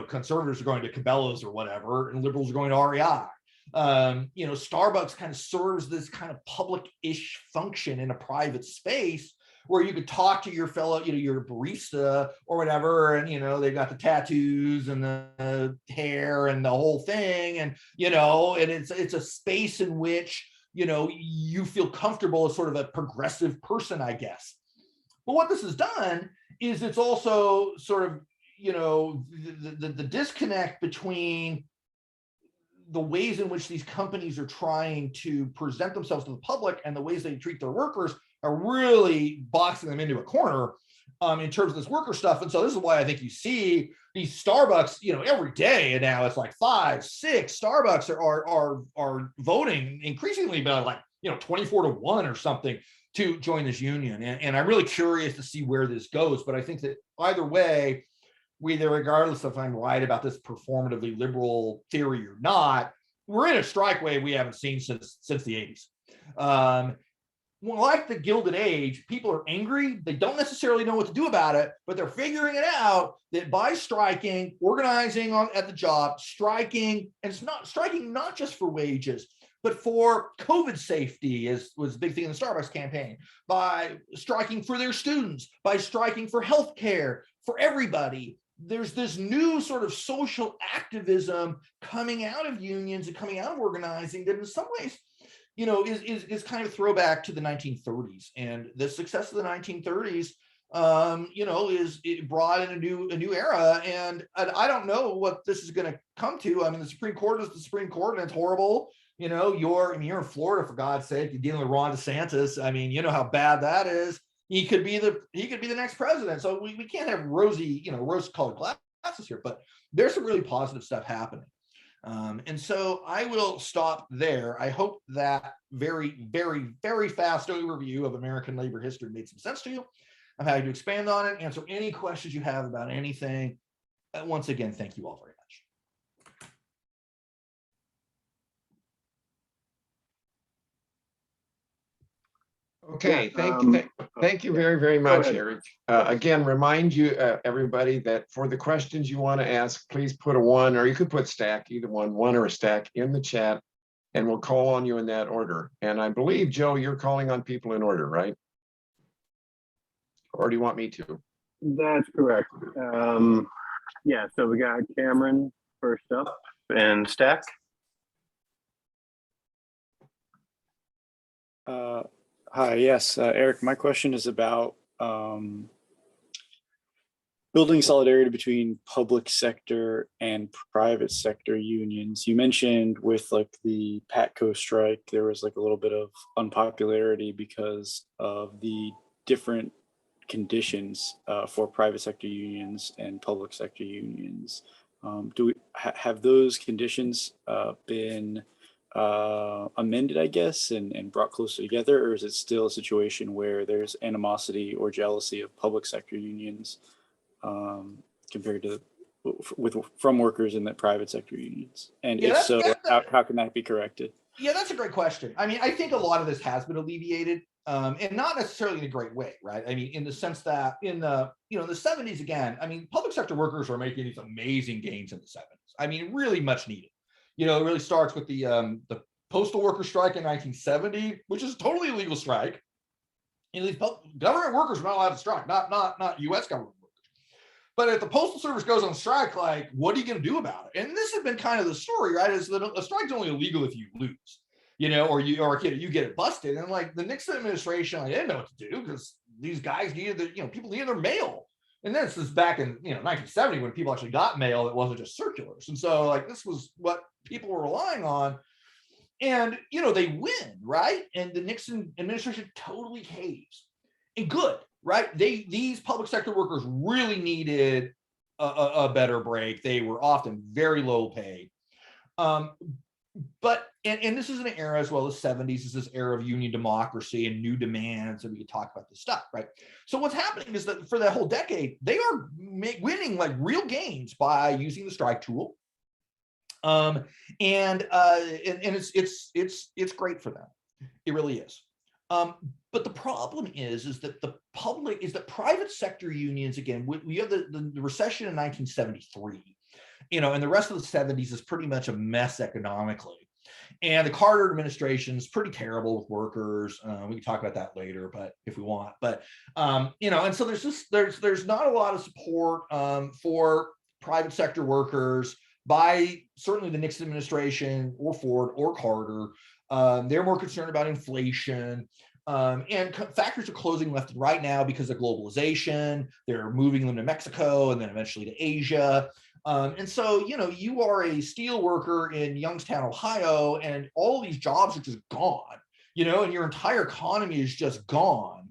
Conservatives are going to Cabela's or whatever, and liberals are going to REI. Starbucks kind of serves this kind of public-ish function in a private space where you could talk to your fellow, your barista or whatever, and they've got the tattoos and the hair and the whole thing, and and it's a space in which you feel comfortable as sort of a progressive person, I guess. But what this has done is it's also sort of the disconnect between the ways in which these companies are trying to present themselves to the public and the ways they treat their workers are really boxing them into a corner in terms of this worker stuff. And so this is why I think you see these Starbucks, every day, and now it's like 5, 6 Starbucks are voting increasingly about like 24-1 or something to join this union. And I'm really curious to see where this goes. But I think that either way, regardless if I'm right about this performatively liberal theory or not, we're in a strike wave we haven't seen since the 80s. Like the Gilded Age, people are angry. They don't necessarily know what to do about it, but they're figuring it out that by striking, organizing at the job, striking, and it's not striking not just for wages, but for COVID safety was a big thing in the Starbucks campaign, by striking for their students, by striking for healthcare, for everybody. There's this new sort of social activism coming out of unions and coming out of organizing that in some ways, is kind of throwback to the 1930s, and the success of the 1930s, it brought in a new era. And I don't know what this is going to come to. I mean, the Supreme Court is the Supreme Court, and it's horrible. You're in Florida, for God's sake. You're dealing with Ron DeSantis. I mean, how bad that is. He could be the next president. So we can't have rose-colored glasses here. But there's some really positive stuff happening. And so I will stop there. I hope that very, very, very fast overview of American labor history made some sense to you. I'm happy to expand on it, answer any questions you have about anything. Once again, thank you all very much. Okay, Yeah, thank you very, very Go much, ahead. Eric. Again, remind you, everybody, that for the questions you want to ask, please put a one, or you could put stack, either one or a stack in the chat, and we'll call on you in that order. And I believe, Joe, you're calling on people in order, right? Or do you want me to? That's correct. Yeah, so we got Cameron first up and Stack. Hi, yes, Eric, my question is about building solidarity between public sector and private sector unions. You mentioned with like the PATCO strike, there was like a little bit of unpopularity because of the different conditions for private sector unions and public sector unions. Have those conditions been amended, I guess, and brought closer together, or is it still a situation where there's animosity or jealousy of public sector unions compared to from workers in the private sector unions? And Yeah, if so, how can that be corrected? Yeah, that's a great question. I mean, I think a lot of this has been alleviated, and not necessarily in a great way, right? I mean, in the sense that in the the 70s, again, I mean, public sector workers are making these amazing gains in the 70s. I mean, really much needed. It really starts with the postal worker strike in 1970, which is a totally illegal strike. These government workers are not allowed to strike, not U.S. government workers. But if the postal service goes on strike, like, what are you going to do about it? And this has been kind of the story, right? Is that a strike's only illegal if you lose, or you get it busted. And like the Nixon administration, I didn't know what to do because these guys needed people needed their mail. And this is back in 1970 when people actually got mail that wasn't just circulars. And so like this was what people were relying on. And they win, right? And the Nixon administration totally caves. And good, right? These public sector workers really needed a better break. They were often very low paid. But this is an era as well as 70s, is this era of union democracy and new demands, and we could talk about this stuff, right? So what's happening is that for that whole decade, they are winning like real gains by using the strike tool. And it's great for them. It really is. But the problem is that private sector unions, again, we have the recession in 1973, and the rest of the 70s is pretty much a mess economically. And the Carter administration is pretty terrible with workers. We can talk about that later, but if we want, and so there's not a lot of support for private sector workers by certainly the Nixon administration or Ford or Carter. They're more concerned about inflation. And factories are closing left and right now because of globalization. They're moving them to Mexico and then eventually to Asia. And so, you are a steel worker in Youngstown, Ohio, and all these jobs are just gone, and your entire economy is just gone.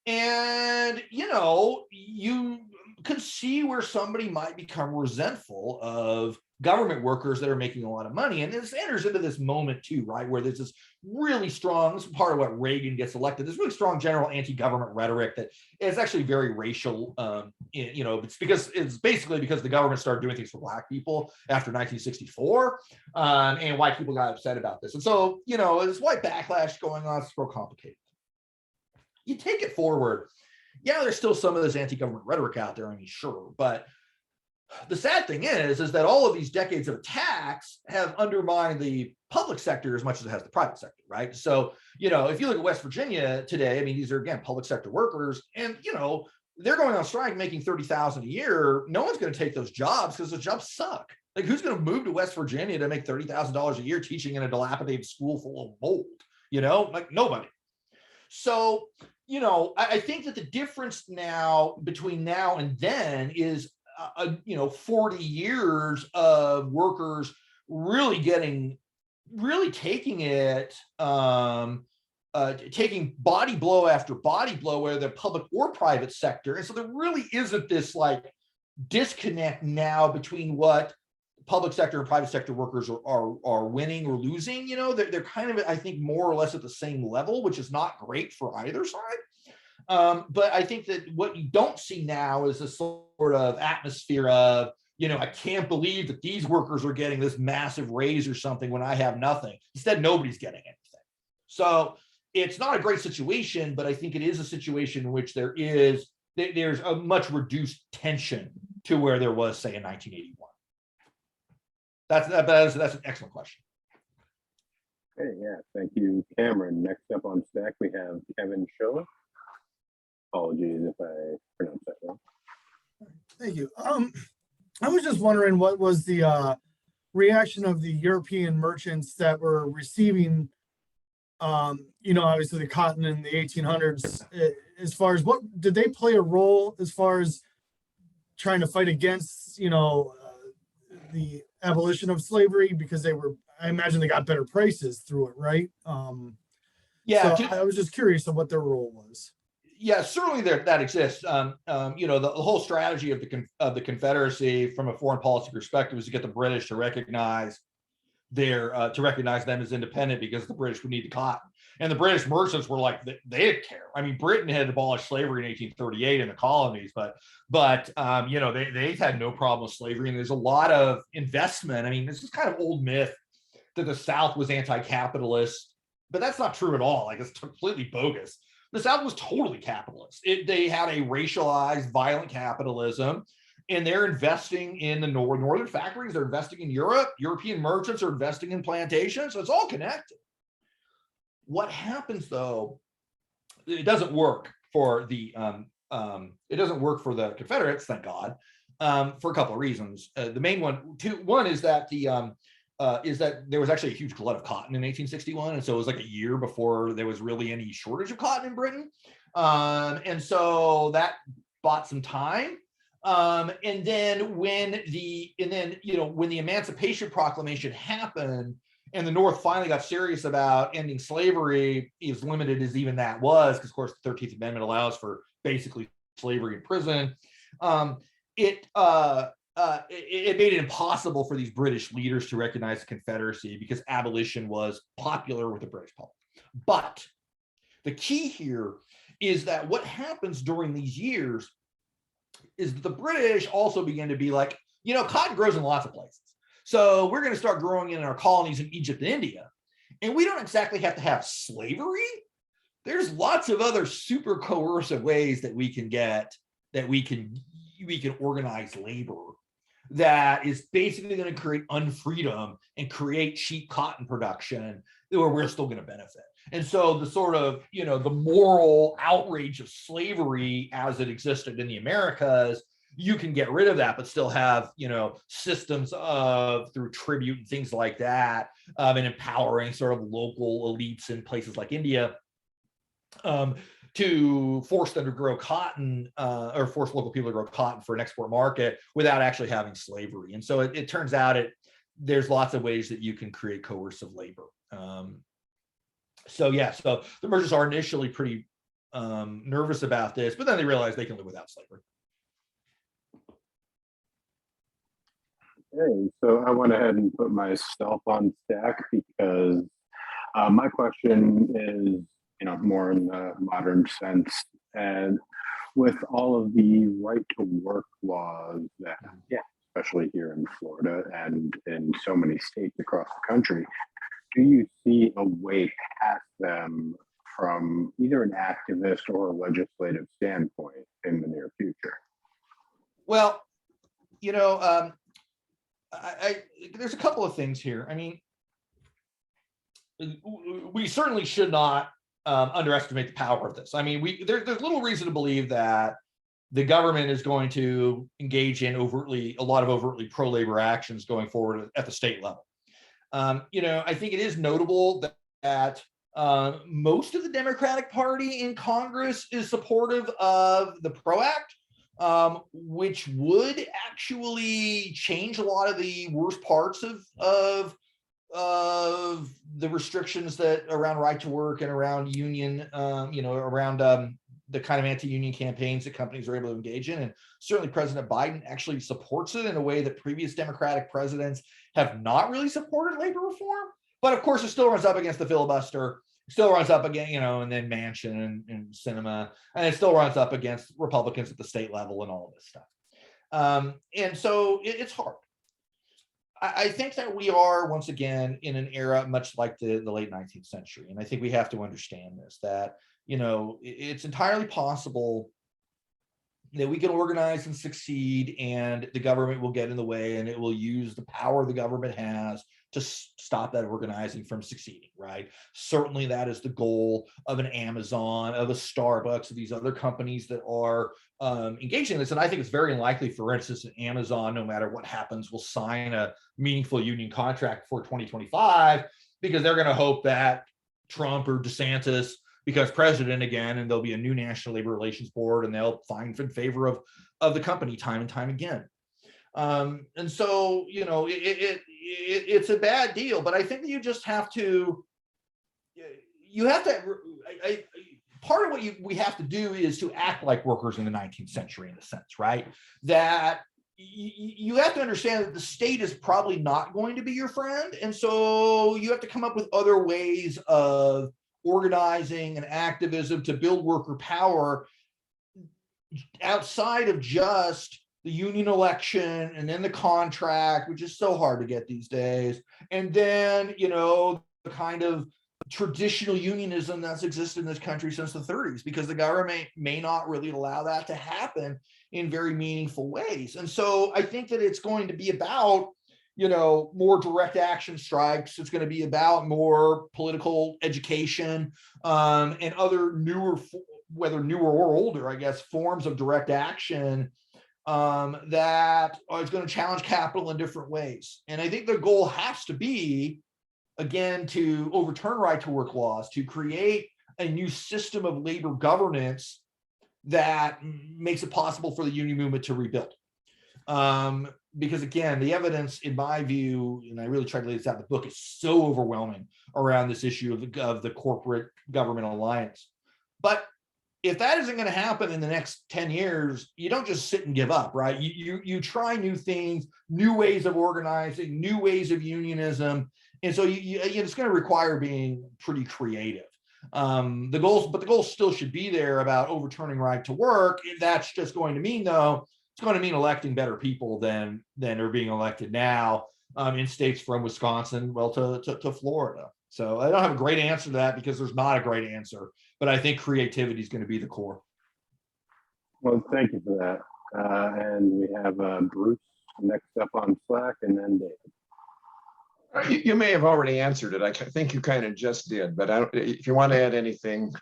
And, you could see where somebody might become resentful of government workers that are making a lot of money. And this enters into this moment too, right? Where there's this really strong, this is part of what Reagan gets elected, this really strong general anti-government rhetoric that is actually very racial. It's basically because the government started doing things for Black people after 1964, and white people got upset about this. And so, this white backlash going on, it's real complicated. You take it forward. Yeah, there's still some of this anti-government rhetoric out there, I mean, sure. But the sad thing is that all of these decades of attacks have undermined the public sector as much as it has the private sector, right? So, if you look at West Virginia today, I mean, these are, again, public sector workers, and, they're going on strike making $30,000 a year. No one's going to take those jobs because the jobs suck. Like, who's going to move to West Virginia to make $30,000 a year teaching in a dilapidated school full of mold? Like nobody. So, I think that the difference now between now and then is, 40 years of workers really taking it, taking body blow after body blow, whether they're public or private sector. And so there really isn't this like disconnect now between what public sector and private sector workers are winning or losing. They're kind of, I think, more or less at the same level, which is not great for either side. But I think that what you don't see now is a sort of atmosphere of, I can't believe that these workers are getting this massive raise or something when I have nothing. Instead, nobody's getting anything. So it's not a great situation, but I think it is a situation in which there's a much reduced tension to where there was, say, in 1981. That's an excellent question. Okay, yeah, thank you, Cameron. Next up on stack, we have Kevin Schiller. Apologies if I pronounced that wrong. Thank you. I was just wondering what was the reaction of the European merchants that were receiving, obviously the cotton in the 1800s, as far as what did they play a role as far as trying to fight against, the abolition of slavery, because I imagine they got better prices through it, right? Yeah, so I was just curious of what their role was. Yeah, certainly that exists. The whole strategy of the Confederacy from a foreign policy perspective is to get the British to recognize them as independent, because the British would need the cotton. And the British merchants were like, they didn't care. I mean, Britain had abolished slavery in 1838 in the colonies, but they had no problem with slavery. And there's a lot of investment. I mean, this is kind of old myth that the South was anti-capitalist, but that's not true at all. Like, it's completely bogus. The South was totally capitalist. They had a racialized, violent capitalism, and they're investing in the northern factories. They're investing in Europe. European merchants are investing in plantations. So it's all connected. What happens, though, it doesn't work for the Confederates, thank God, for a couple of reasons. The main one is that there was actually a huge glut of cotton in 1861. And so it was like a year before there was really any shortage of cotton in Britain. And so that bought some time. And then when the Emancipation Proclamation happened and the North finally got serious about ending slavery, as limited as even that was, because of course the 13th Amendment allows for basically slavery in prison, it made it impossible for these British leaders to recognize the Confederacy because abolition was popular with the British public. But the key here is that what happens during these years is that the British also began to be like, cotton grows in lots of places. So we're going to start growing in our colonies in Egypt and India. And we don't exactly have to have slavery. There's lots of other super coercive ways that we can organize labor that is basically going to create unfreedom and create cheap cotton production where we're still going to benefit. And so the sort of, the moral outrage of slavery as it existed in the Americas, you can get rid of that, but still have, systems through tribute and things like that, and empowering sort of local elites in places like India, to force them to grow cotton, or force local people to grow cotton for an export market without actually having slavery. And so it turns out there's lots of ways that you can create coercive labor. So the merchants are initially pretty nervous about this, but then they realize they can live without slavery. Okay, so I went ahead and put myself on stack because my question is, more in the modern sense, and with all of the right to work laws that, especially here in Florida and in so many states across the country, do you see a way past them from either an activist or a legislative standpoint in the near future? Well, there's a couple of things here. I mean, we certainly should not underestimate the power of this. I mean, there's little reason to believe that the government is going to engage in a lot of overtly pro-labor actions going forward at the state level. I think it is notable that most of the Democratic Party in Congress is supportive of the PRO Act, which would actually change a lot of the worst parts of the restrictions that around right to work and around union, around the kind of anti-union campaigns that companies are able to engage in. And certainly President Biden actually supports it in a way that previous Democratic presidents have not really supported labor reform. But of course, it still runs up against the filibuster, still runs up against, and then Manchin and Sinema, and it still runs up against Republicans at the state level and all of this stuff. And so it's hard. I think that we are once again in an era much like the late 19th century. And I think we have to understand this, that, it's entirely possible that we can organize and succeed, and the government will get in the way, and it will use the power the government has to stop that organizing from succeeding, right? Certainly that is the goal of an Amazon, of a Starbucks, of these other companies that are engaging in this. And I think it's very unlikely, for instance, that Amazon, no matter what happens, will sign a meaningful union contract for 2025, because they're going to hope that Trump or DeSantis becomes president again, and there'll be a new National Labor Relations Board, and they'll find in favor of the company time and time again. And so, it's a bad deal, but I think that you just have to, part of what we have to do is to act like workers in the 19th century, in a sense, right? That you have to understand that the state is probably not going to be your friend. And so you have to come up with other ways of organizing and activism to build worker power outside of just the union election and then the contract, which is so hard to get these days. And then, the kind of traditional unionism that's existed in this country since the 30s, because the government may not really allow that to happen in very meaningful ways. And so I think that it's going to be about, more direct action strikes. It's going to be about more political education, and other newer, whether newer or older, I guess, forms of direct action that is going to challenge capital in different ways. And I think the goal has to be, again, to overturn right to work laws, to create a new system of labor governance that makes it possible for the union movement to rebuild. Because again, the evidence, in my view, and I really tried to lay this out in the book, is so overwhelming around this issue of the corporate government alliance. But if that isn't going to happen in the next 10 years, you don't just sit and give up, right? You try new things, new ways of organizing, new ways of unionism. And so it's going to require being pretty creative. The goals still should be there about overturning right to work. That's just going to mean, though, it's going to mean electing better people than are being elected now in states from Wisconsin, to Florida. So I don't have a great answer to that, because there's not a great answer, but I think creativity is going to be the core. Well, thank you for that. And we have Bruce next up on Slack, and then David. You may have already answered it. I think you kind of just did, but if you want to add anything,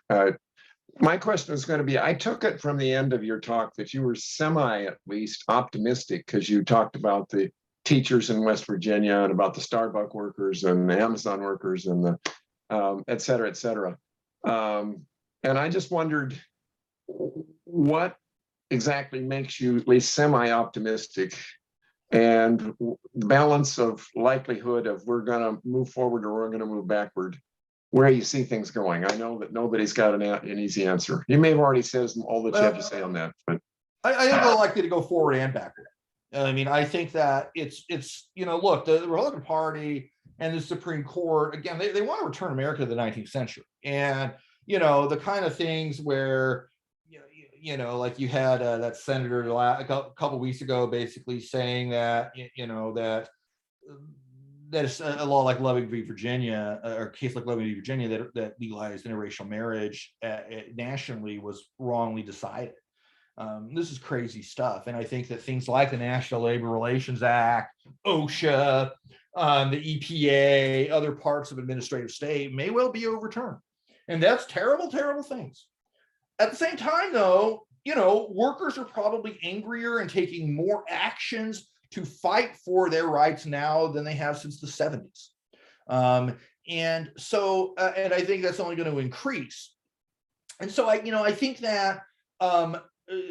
my question is going to be, I took it from the end of your talk that you were at least optimistic, because you talked about the teachers in West Virginia and about the Starbucks workers and the Amazon workers and the et cetera, et cetera. And I just wondered, what exactly makes you at least semi-optimistic, and the balance of likelihood of we're going to move forward or we're going to move backward, where you see things going. I know that nobody's got an easy answer. You may have already said all that you have to say on that, but I think we're likely to go forward and backward. I mean, I think that it's look, the Republican Party and the Supreme Court, again, they want to return America to the 19th century. And, the kind of things where, like you had that senator a couple weeks ago basically saying that, that is a law like Loving v. Virginia, or a case like Loving v. Virginia that legalized interracial marriage nationally was wrongly decided. This is crazy stuff. And I think that things like the National Labor Relations Act, OSHA, the EPA, other parts of administrative state may well be overturned. And that's terrible, terrible things. At the same time, though, workers are probably angrier and taking more actions to fight for their rights now than they have since the 70s. And so, and I think that's only going to increase. And so I think that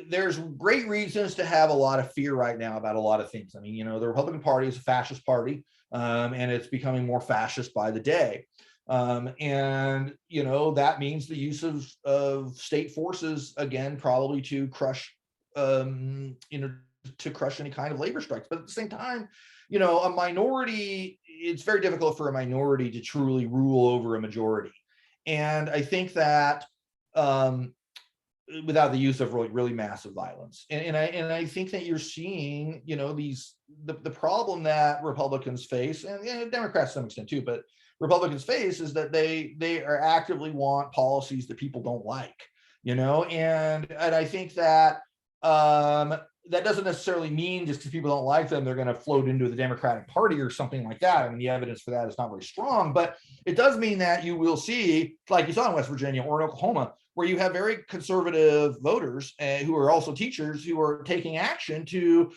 there's great reasons to have a lot of fear right now about a lot of things. I mean, the Republican Party is a fascist party, and it's becoming more fascist by the day. And that means the use of state forces, again, probably to crush to crush any kind of labor strikes. But at the same time, a minority, it's very difficult for a minority to truly rule over a majority. And I think that without the use of really massive violence. And I think that you're seeing, the problem that Republicans face, and Democrats to some extent too, but Republicans face is that they are actively want policies that people don't like, and I think that that doesn't necessarily mean just because people don't like them, they're going to float into the Democratic Party or something like that. I mean, the evidence for that is not very strong, but it does mean that you will see, like you saw in West Virginia or in Oklahoma, where you have very conservative voters who are also teachers who are taking action to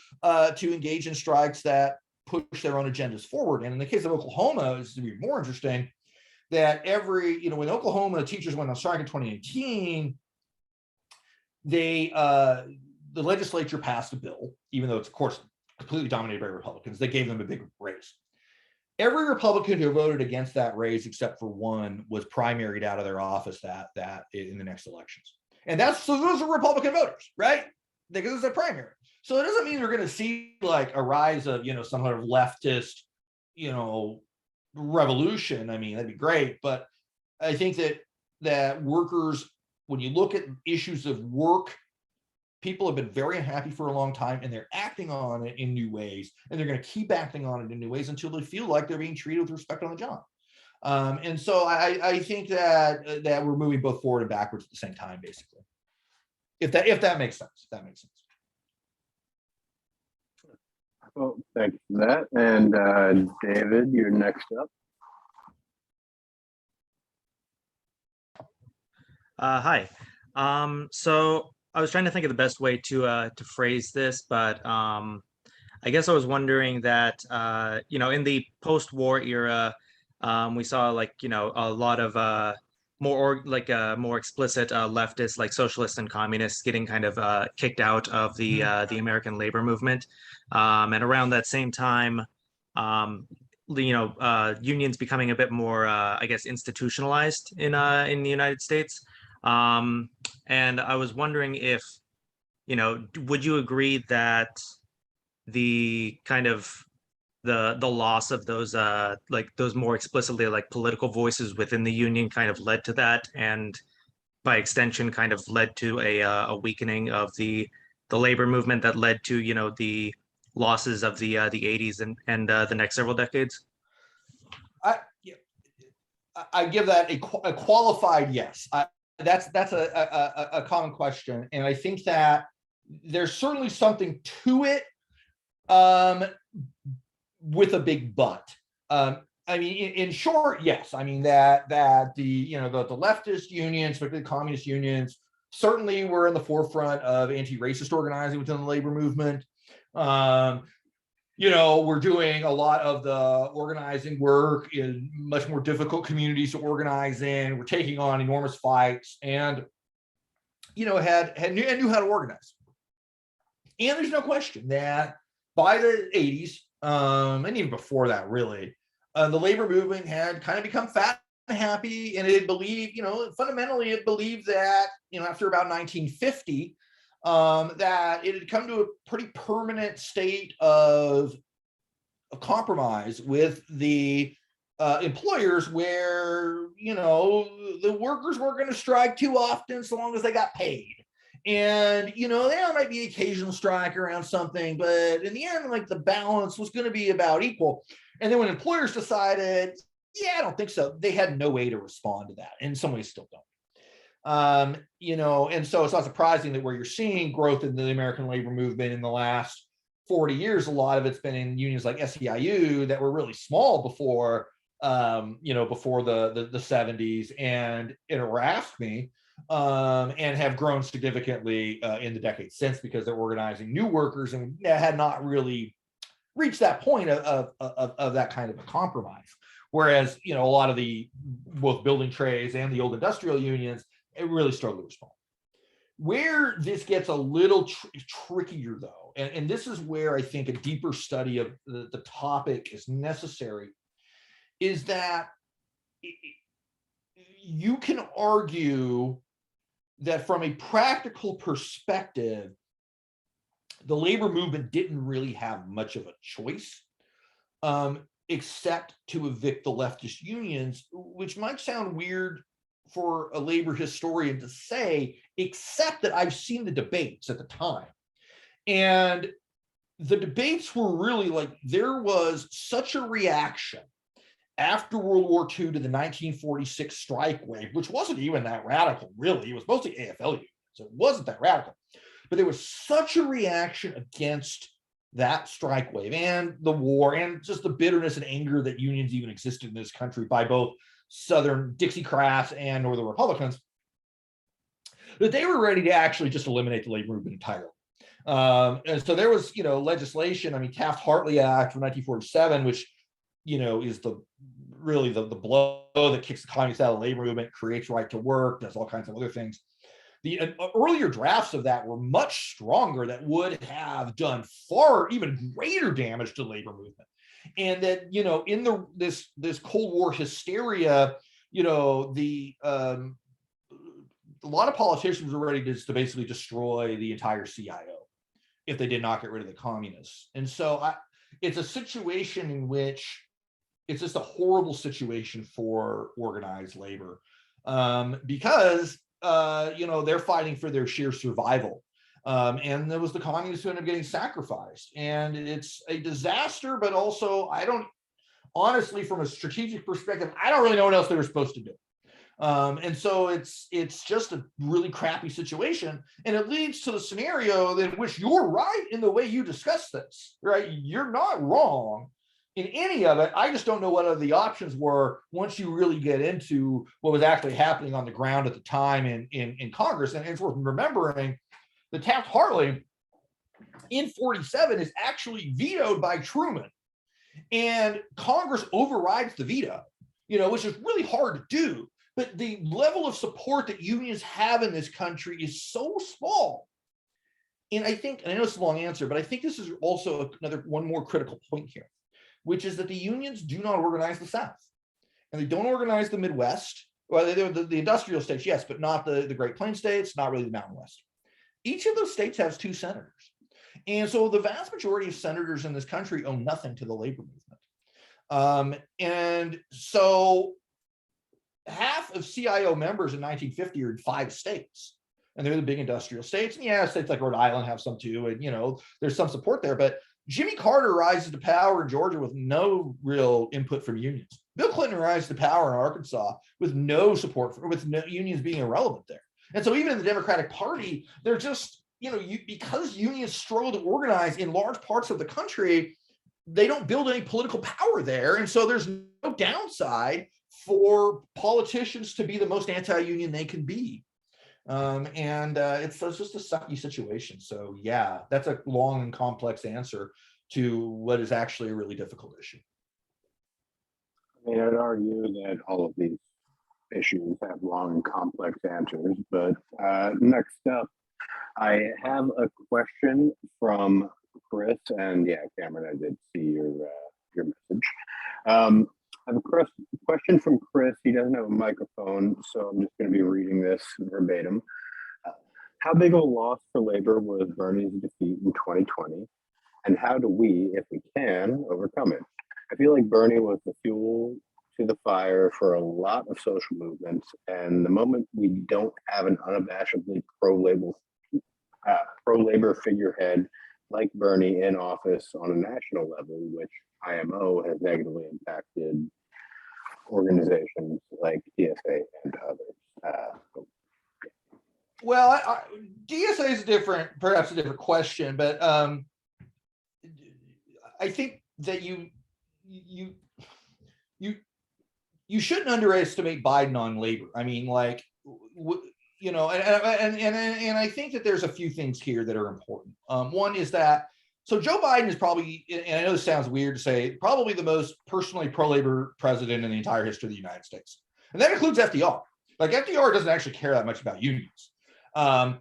engage in strikes that push their own agendas forward. And in the case of Oklahoma, it's to be more interesting that when Oklahoma teachers went on strike in 2018, the legislature passed a bill, even though it's of course completely dominated by Republicans. They gave them a big raise. Every Republican who voted against that raise, except for one, was primaried out of their office that in the next elections. And those are Republican voters, right? Because it's a primary. So it doesn't mean we're going to see like a rise of, some sort of leftist, revolution. I mean, that'd be great. But I think that workers, when you look at issues of work, people have been very unhappy for a long time, and they're acting on it in new ways, and they're going to keep acting on it in new ways until they feel like they're being treated with respect on the job. And so I think that we're moving both forward and backwards at the same time, basically. If that makes sense. Well, thank you for that. And David, you're next up. Hi. So I was trying to think of the best way to phrase this, but I guess I was wondering that in the post-war era, we saw a lot of more explicit leftists like socialists and communists getting kind of kicked out of the American labor movement, and around that same time, unions becoming a bit more I guess institutionalized in the United States. And I was wondering if, would you agree that the kind of the loss of those those more explicitly political voices within the union kind of led to that, and by extension kind of led to a weakening of the labor movement that led to the losses of the 80s and the next several decades? I give that a qualified yes. That's a common question, and I think that there's certainly something to it, with a big but. I mean, in short, yes. I mean that the leftist unions, particularly communist unions, certainly were in the forefront of anti-racist organizing within the labor movement. We're doing a lot of the organizing work in much more difficult communities to organize in. We're taking on enormous fights, and knew how to organize. And there's no question that by the 80s, and even before that, really, the labor movement had kind of become fat and happy, and it believed, fundamentally, it believed that, after about 1950. That it had come to a pretty permanent state of compromise with the employers, where the workers weren't going to strike too often so long as they got paid, and there might be occasional strike around something, but in the end, the balance was going to be about equal. And then when employers decided, I don't think so, they had no way to respond to that. In some ways, still don't. And so it's not surprising that where you're seeing growth in the American labor movement in the last 40 years, a lot of it's been in unions like SEIU that were really small before, before the 70s, and it harassed me, and have grown significantly in the decades since, because they're organizing new workers and had not really reached that point of that kind of a compromise. Whereas, a lot of the both building trades and the old industrial unions, it really struggled to respond. Where this gets a little trickier, though, and this is where I think a deeper study of the topic is necessary, is that you can argue that from a practical perspective, the labor movement didn't really have much of a choice, except to evict the leftist unions, which might sound weird for a labor historian to say, except that I've seen the debates at the time. And the debates were really like, there was such a reaction after World War II to the 1946 strike wave, which wasn't even that radical, really. It was mostly AFLU, so it wasn't that radical. But there was such a reaction against that strike wave and the war and just the bitterness and anger that unions even existed in this country by both Southern Dixiecrats and Northern Republicans, that they were ready to actually just eliminate the labor movement entirely. And so there was, legislation. I mean, Taft-Hartley Act from 1947, which, is really the blow that kicks the communists out of the labor movement, creates right to work, does all kinds of other things. The earlier drafts of that were much stronger, that would have done far even greater damage to the labor movement. And that, in this Cold War hysteria, a lot of politicians were ready to basically destroy the entire CIO if they did not get rid of the communists. And so it's a situation in which it's just a horrible situation for organized labor, because they're fighting for their sheer survival. And there was the communists who ended up getting sacrificed. And it's a disaster, but also honestly, from a strategic perspective, I don't really know what else they were supposed to do. And so it's just a really crappy situation. And it leads to the scenario in which you're right in the way you discuss this, right? You're not wrong in any of it. I just don't know what other the options were once you really get into what was actually happening on the ground at the time in Congress. And it's worth remembering the Taft-Hartley in 47 is actually vetoed by Truman, and Congress overrides the veto, which is really hard to do. But the level of support that unions have in this country is so small. And I know it's a long answer, but I think this is also one more critical point here, which is that the unions do not organize the South, and they don't organize the Midwest. Well, the industrial states, yes, but not the Great Plains states, not really the Mountain West. Each of those states has 2 senators. And so the vast majority of senators in this country owe nothing to the labor movement. And so half of CIO members in 1950 are in 5 states, and they're the big industrial states. And yeah, states like Rhode Island have some too, and there's some support there. But Jimmy Carter rises to power in Georgia with no real input from unions. Bill Clinton rises to power in Arkansas with no support with no unions being irrelevant there. And so even in the Democratic Party, they're just, because unions struggle to organize in large parts of the country, they don't build any political power there. And so there's no downside for politicians to be the most anti-union they can be. It's just a sucky situation. So yeah, that's a long and complex answer to what is actually a really difficult issue. I mean, I'd argue that all of these issues have long and complex answers, but next up, I have a question from Chris, and yeah, Cameron, I did see your message. I have a question from Chris. He doesn't have a microphone, so I'm just going to be reading this verbatim. How big of a loss for labor was Bernie's defeat in 2020, and how do we, if we can, overcome it? I feel like Bernie was the fuel to the fire for a lot of social movements, and the moment we don't have an unabashedly pro-labor figurehead like Bernie in office on a national level, which IMO has negatively impacted organizations like DSA and others. Well, DSA is perhaps a different question, but I think that you shouldn't underestimate Biden on labor. I mean, and I think that there's a few things here that are important. One is that, so Joe Biden is probably, and I know this sounds weird to say, probably the most personally pro-labor president in the entire history of the United States. And that includes FDR. Like, FDR doesn't actually care that much about unions. And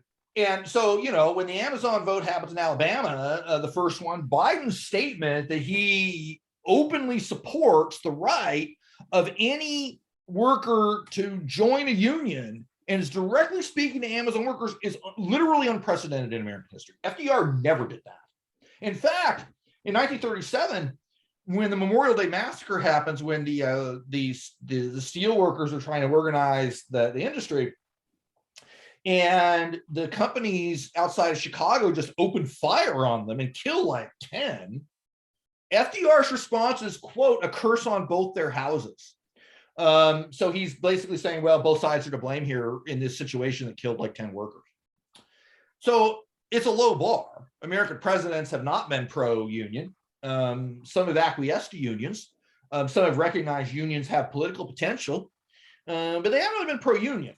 so, when the Amazon vote happens in Alabama, the first one, Biden's statement that he openly supports the right of any worker to join a union and is directly speaking to Amazon workers is literally unprecedented in American history. FDR never did that. In fact, in 1937, when the Memorial Day massacre happens, when the steel workers are trying to organize the industry, and the companies outside of Chicago just open fire on them and kill like 10, FDR's response is, quote, a curse on both their houses. So he's basically saying, well, both sides are to blame here in this situation that killed like 10 workers. So it's a low bar. American presidents have not been pro-union. Some have acquiesced to unions. Some have recognized unions have political potential, but they haven't really been pro-union.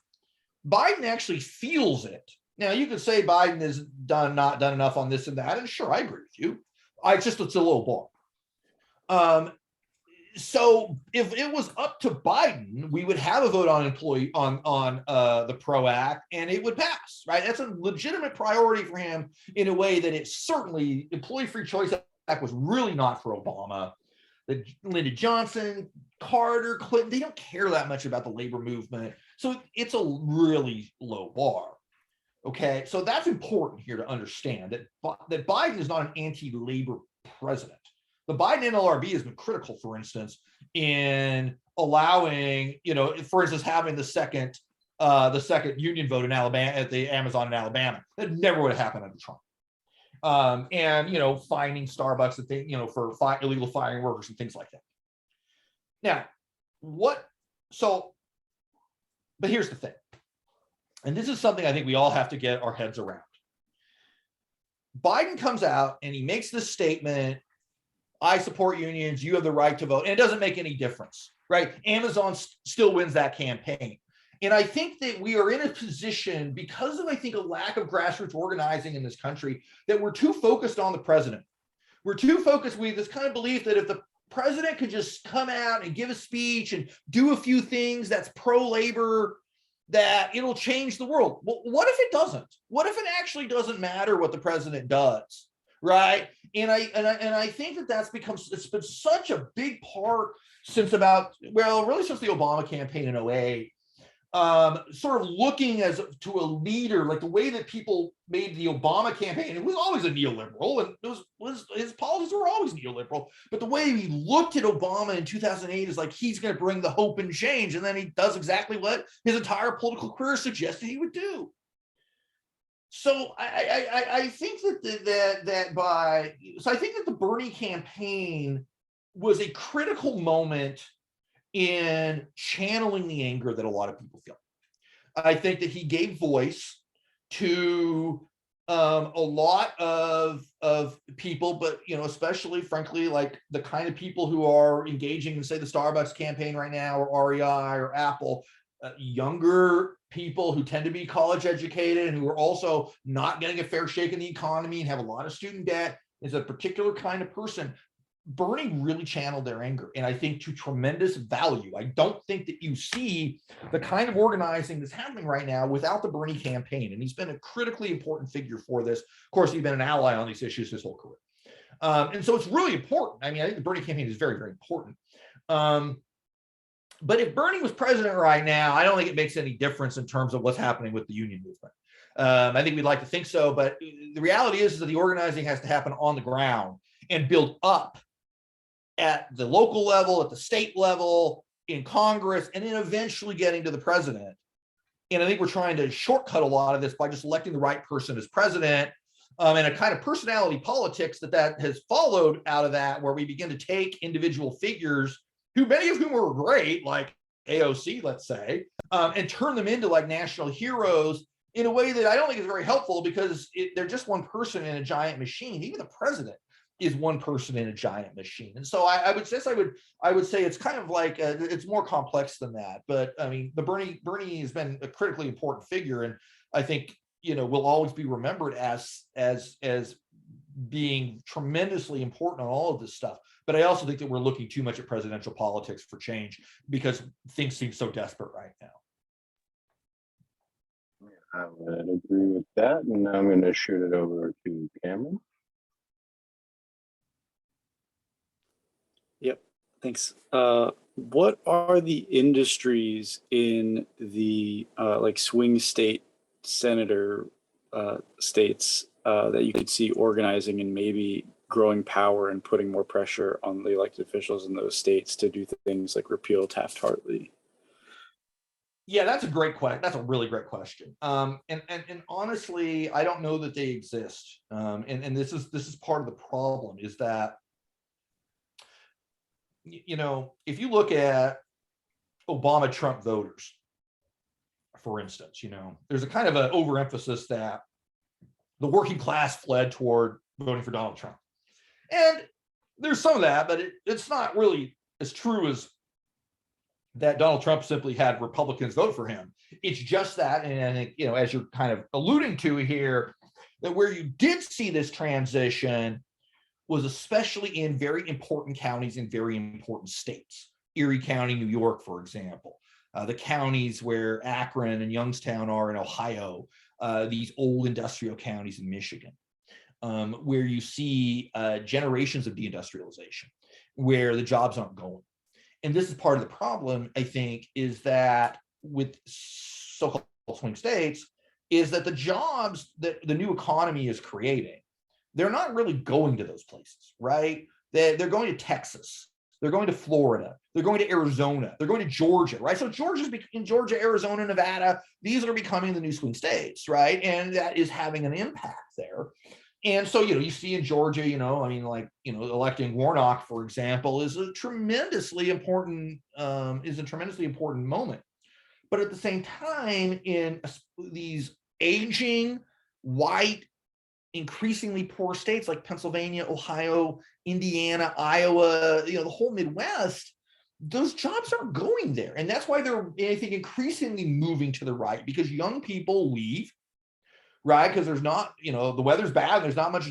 Biden actually feels it. Now, you could say Biden has not done enough on this and that, and sure, I agree with you. It's a low bar. So if it was up to Biden, we would have a vote on the PRO Act, and it would pass, right? That's a legitimate priority for him in a way that it certainly, Employee Free Choice Act was really not for Obama. Lyndon Johnson, Carter, Clinton, they don't care that much about the labor movement. So it's a really low bar. Okay, so that's important here to understand that Biden is not an anti-labor president. The Biden NLRB has been critical, for instance, in allowing, for instance, having the second union vote in Alabama at the Amazon in Alabama. That never would have happened under Trump. And finding Starbucks and things, for illegal firing workers and things like that. Now, but here's the thing, and this is something I think we all have to get our heads around. Biden comes out and he makes this statement, I support unions, you have the right to vote, and it doesn't make any difference, right? Amazon still wins that campaign. And I think that we are in a position, because of, I think, a lack of grassroots organizing in this country, that we're too focused on the president. We're too focused with this kind of belief that if the president could just come out and give a speech and do a few things that's pro-labor, that it'll change the world. Well, what if it doesn't? What if it actually doesn't matter what the president does, right? And I think it's been such a big part since the Obama campaign in 2008. Sort of looking to a leader, like the way that people made the Obama campaign. It was always a neoliberal, and his policies were always neoliberal. But the way we looked at Obama in 2008 is like he's going to bring the hope and change, and then he does exactly what his entire political career suggested he would do. So I think that the Bernie campaign was a critical moment in channeling the anger that a lot of people feel. I think that he gave voice to a lot of people, but especially, frankly, like the kind of people who are engaging in, say, the Starbucks campaign right now, or REI or Apple, younger people who tend to be college educated and who are also not getting a fair shake in the economy and have a lot of student debt, is a particular kind of person. Bernie really channeled their anger, and I think to tremendous value. I don't think that you see the kind of organizing that's happening right now without the Bernie campaign, and he's been a critically important figure for this. Of course, he's been an ally on these issues his whole career. And so it's really important. I mean, I think the Bernie campaign is very, very important. But if Bernie was president right now, I don't think it makes any difference in terms of what's happening with the union movement. I think we'd like to think so, but the reality is that the organizing has to happen on the ground and build up at the local level, at the state level, in Congress, and then eventually getting to the president. And I think we're trying to shortcut a lot of this by just electing the right person as president, and a kind of personality politics that has followed out of that, where we begin to take individual figures, who many of whom were great, like AOC, let's say, and turn them into like national heroes in a way that I don't think is very helpful, because they're just one person in a giant machine. Even the president is one person in a giant machine. And so I would say it's kind of like it's more complex than that. But I mean, Bernie has been a critically important figure, and I think will always be remembered as being tremendously important on all of this stuff. But I also think that we're looking too much at presidential politics for change, because things seem so desperate right now. I would agree with that, and now I'm going to shoot it over to Cameron. Yep, thanks. What are the industries in the like swing state senator states that you could see organizing and maybe growing power and putting more pressure on the elected officials in those states to do things like repeal Taft-Hartley? Yeah, that's a great question. That's a really great question. And honestly, I don't know that they exist. And this is part of the problem, is that, you know, if you look at Obama Trump voters, for instance, you know, there's a kind of an overemphasis that the working class fled toward voting for Donald Trump. And there's some of that, but it's not really as true as that Donald Trump simply had Republicans vote for him. It's just that, and I think, you know, as you're kind of alluding to here, that where you did see this transition was especially in very important counties in very important states. Erie County, New York, for example. The counties where Akron and Youngstown are in Ohio, these old industrial counties in Michigan, where you see generations of deindustrialization, where the jobs aren't going. And this is part of the problem, I think, is that with so-called swing states, is that the jobs that the new economy is creating, they're not really going to those places, right? They're going to Texas. They're going to Florida. They're going to Arizona. They're going to Georgia, right? So in Georgia, Arizona, Nevada, these are becoming the new swing states, right? And that is having an impact there. And so, you know, you see in Georgia, you know, I mean, like, you know, electing Warnock, for example, is a tremendously important moment. But at the same time, in these aging, white, increasingly poor states like Pennsylvania, Ohio, Indiana, Iowa, you know, the whole Midwest, those jobs aren't going there. And that's why they're, I think, increasingly moving to the right, because young people leave, right? Because there's not, you know, the weather's bad. There's not much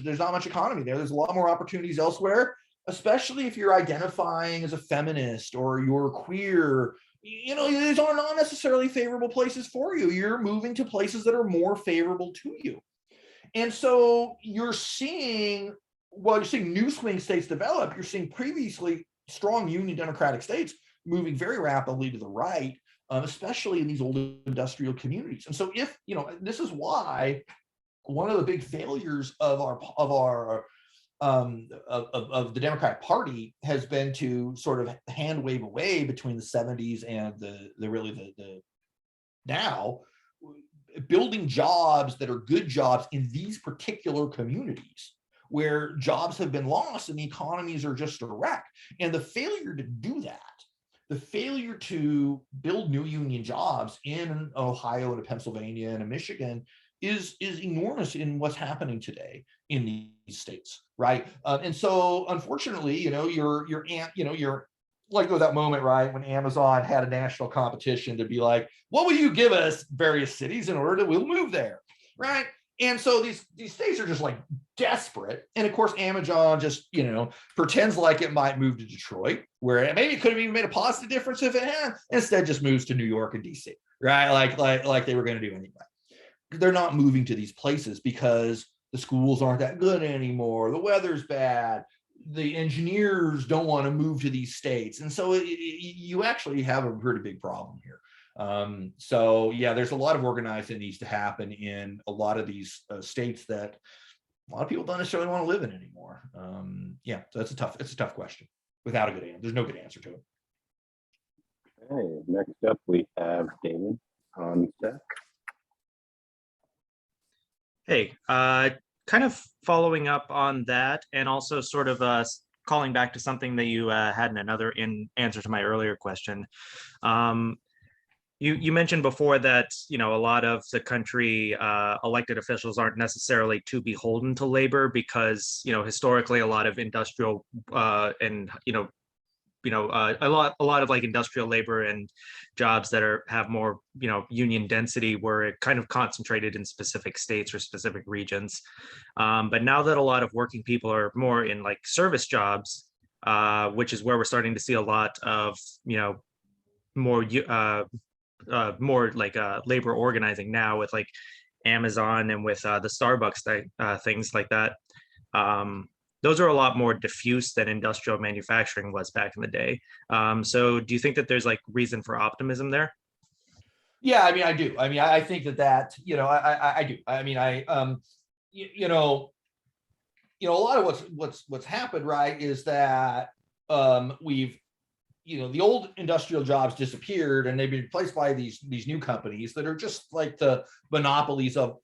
economy there. There's a lot more opportunities elsewhere, especially if you're identifying as a feminist or you're queer. You know, these are not necessarily favorable places for you. You're moving to places that are more favorable to you. And so you're seeing new swing states develop. You're seeing previously strong Union Democratic states moving very rapidly to the right, especially in these old industrial communities. And so, if you know, this is why one of the big failures of the Democratic Party has been to sort of hand wave away between the 70s and the now, building jobs that are good jobs in these particular communities where jobs have been lost and the economies are just a wreck. And the failure to do that, the failure to build new union jobs in Ohio and Pennsylvania and Michigan is enormous in what's happening today in these states, right? And so, unfortunately, you know, you're like that moment, right, when Amazon had a national competition to be like, what will you give us, various cities, in order that we'll move there, right? And so these states are just like desperate. And of course, Amazon just, you know, pretends like it might move to Detroit, where maybe it could have even made a positive difference if it had. Instead, just moves to New York and DC, right? Like they were going to do anyway. They're not moving to these places because the schools aren't that good anymore. The weather's bad. The engineers don't want to move to these states. And so you actually have a pretty big problem here. So yeah, there's a lot of organizing that needs to happen in a lot of these states that a lot of people don't necessarily want to live in anymore. Yeah, so it's a tough question without a good answer. There's no good answer to it. Okay, next up we have David on deck. Hey, kind of following up on that, and also sort of calling back to something that you had in answer to my earlier question. You mentioned before that, you know, a lot of the country elected officials aren't necessarily too beholden to labor because, you know, historically a lot of industrial and a lot of like industrial labor and jobs that have more, you know, union density were kind of concentrated in specific states or specific regions. But now that a lot of working people are more in like service jobs, which is where we're starting to see a lot of, you know, more like labor organizing now with like Amazon and with the Starbucks things like that. Those are a lot more diffuse than industrial manufacturing was back in the day. So do you think that there's like reason for optimism there? Yeah, I mean, I do. I mean, I think that, you know, I do. I mean, you know, a lot of what's happened, right, is that we've, the old industrial jobs disappeared and they've been replaced by these new companies that are just like the monopolies of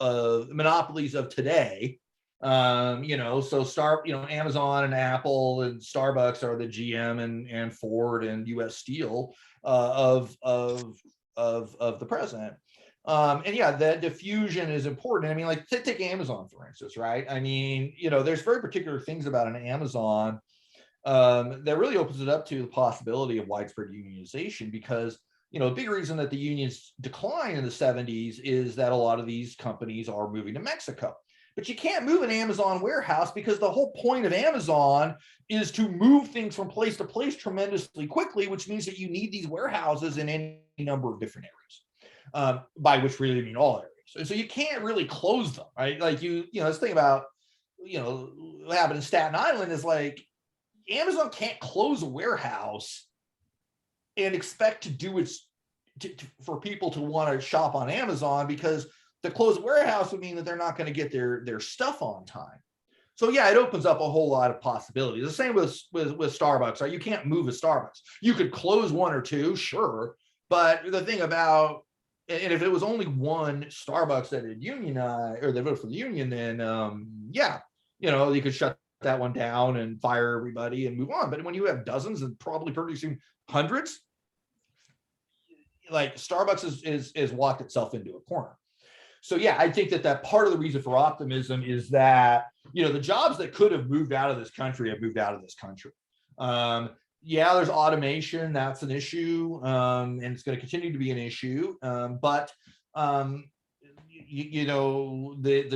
today. So Amazon and Apple and Starbucks are the GM and Ford and US Steel of the present. And yeah, that diffusion is important. I mean, like take Amazon, for instance, right? I mean, there's very particular things about an Amazon that really opens it up to the possibility of widespread unionization, because a big reason that the unions decline in the 70s is that a lot of these companies are moving to Mexico. But you can't move an Amazon warehouse, because the whole point of Amazon is to move things from place to place tremendously quickly, which means that you need these warehouses in any number of different areas, by which really mean all areas. And so you can't really close them, right? Like this thing about, what happened in Staten Island is like, Amazon can't close a warehouse and expect to do for people to want to shop on Amazon, because to close a warehouse would mean that they're not going to get their stuff on time. So yeah, it opens up a whole lot of possibilities. The same with Starbucks, right? You can't move a Starbucks. You could close one or two, sure, but the thing about, and if it was only one Starbucks that had unionized or they voted for the union, then you could shut that one down and fire everybody and move on. But when you have dozens and probably producing hundreds, like Starbucks is walked itself into a corner. So yeah, I think that part of the reason for optimism is that, the jobs that could have moved out of this country have moved out of this country. There's automation, that's an issue, and it's going to continue to be an issue. But the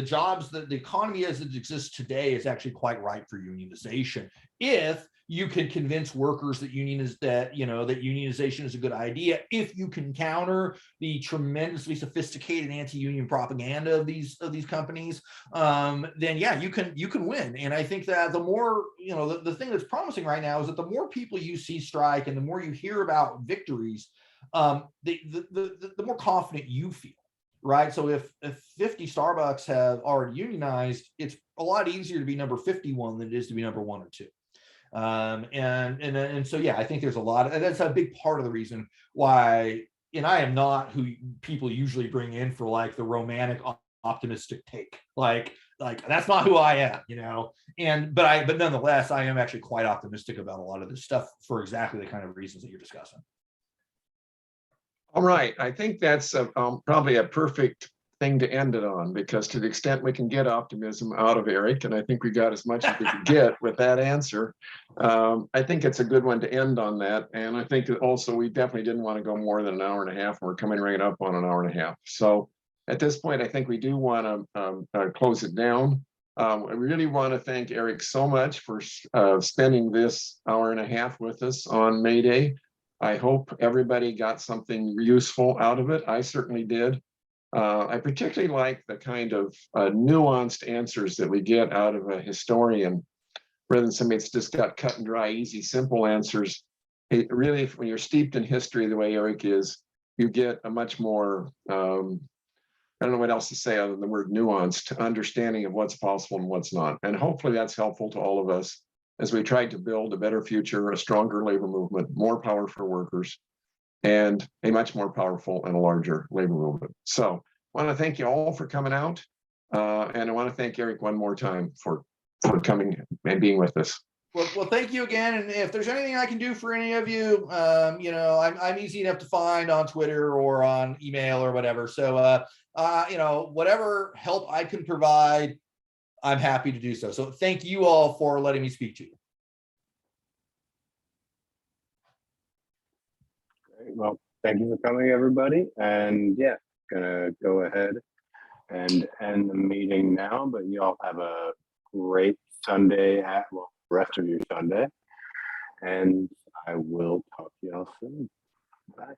jobs, that the economy as it exists today is actually quite ripe for unionization, if you can convince workers that unionization is a good idea. If you can counter the tremendously sophisticated anti-union propaganda of these companies, then yeah, you can win. And I think that the more, the thing that's promising right now is that the more people you see strike and the more you hear about victories, the more confident you feel. Right. So if 50 Starbucks have already unionized, it's a lot easier to be number 51 than it is to be number 1 or 2. And so, yeah, I think there's a lot of, that's a big part of the reason why, and I am not who people usually bring in for like the romantic optimistic take, like that's not who I am, but nonetheless, I am actually quite optimistic about a lot of this stuff for exactly the kind of reasons that you're discussing. All right, I think that's probably a perfect thing to end it on, because to the extent we can get optimism out of Erik, and I think we got as much as we could get with that answer, I think it's a good one to end on that. And I think that also we definitely didn't want to go more than an hour and a half, and we're coming right up on an hour and a half. So at this point, I think we do want to close it down. I really want to thank Erik so much for spending this hour and a half with us on May Day. I hope everybody got something useful out of it. I certainly did. I particularly like the kind of nuanced answers that we get out of a historian, rather than somebody that's just got cut and dry, easy, simple answers. It really, when you're steeped in history the way Erik is, you get a much more, I don't know what else to say other than the word nuanced understanding of what's possible and what's not. And hopefully that's helpful to all of us as we try to build a better future, a stronger labor movement, more power for workers, and a much more powerful and a larger labor movement. So I want to thank you all for coming out. And I want to thank Erik one more time for coming and being with us. Well, thank you again. And if there's anything I can do for any of you, I'm easy enough to find on Twitter or on email or whatever. So, whatever help I can provide, I'm happy to do so. So thank you all for letting me speak to you. Great. Well, thank you for coming, everybody. And yeah, gonna go ahead and end the meeting now, but you all have a great Sunday rest of your Sunday. And I will talk to y'all soon. Bye.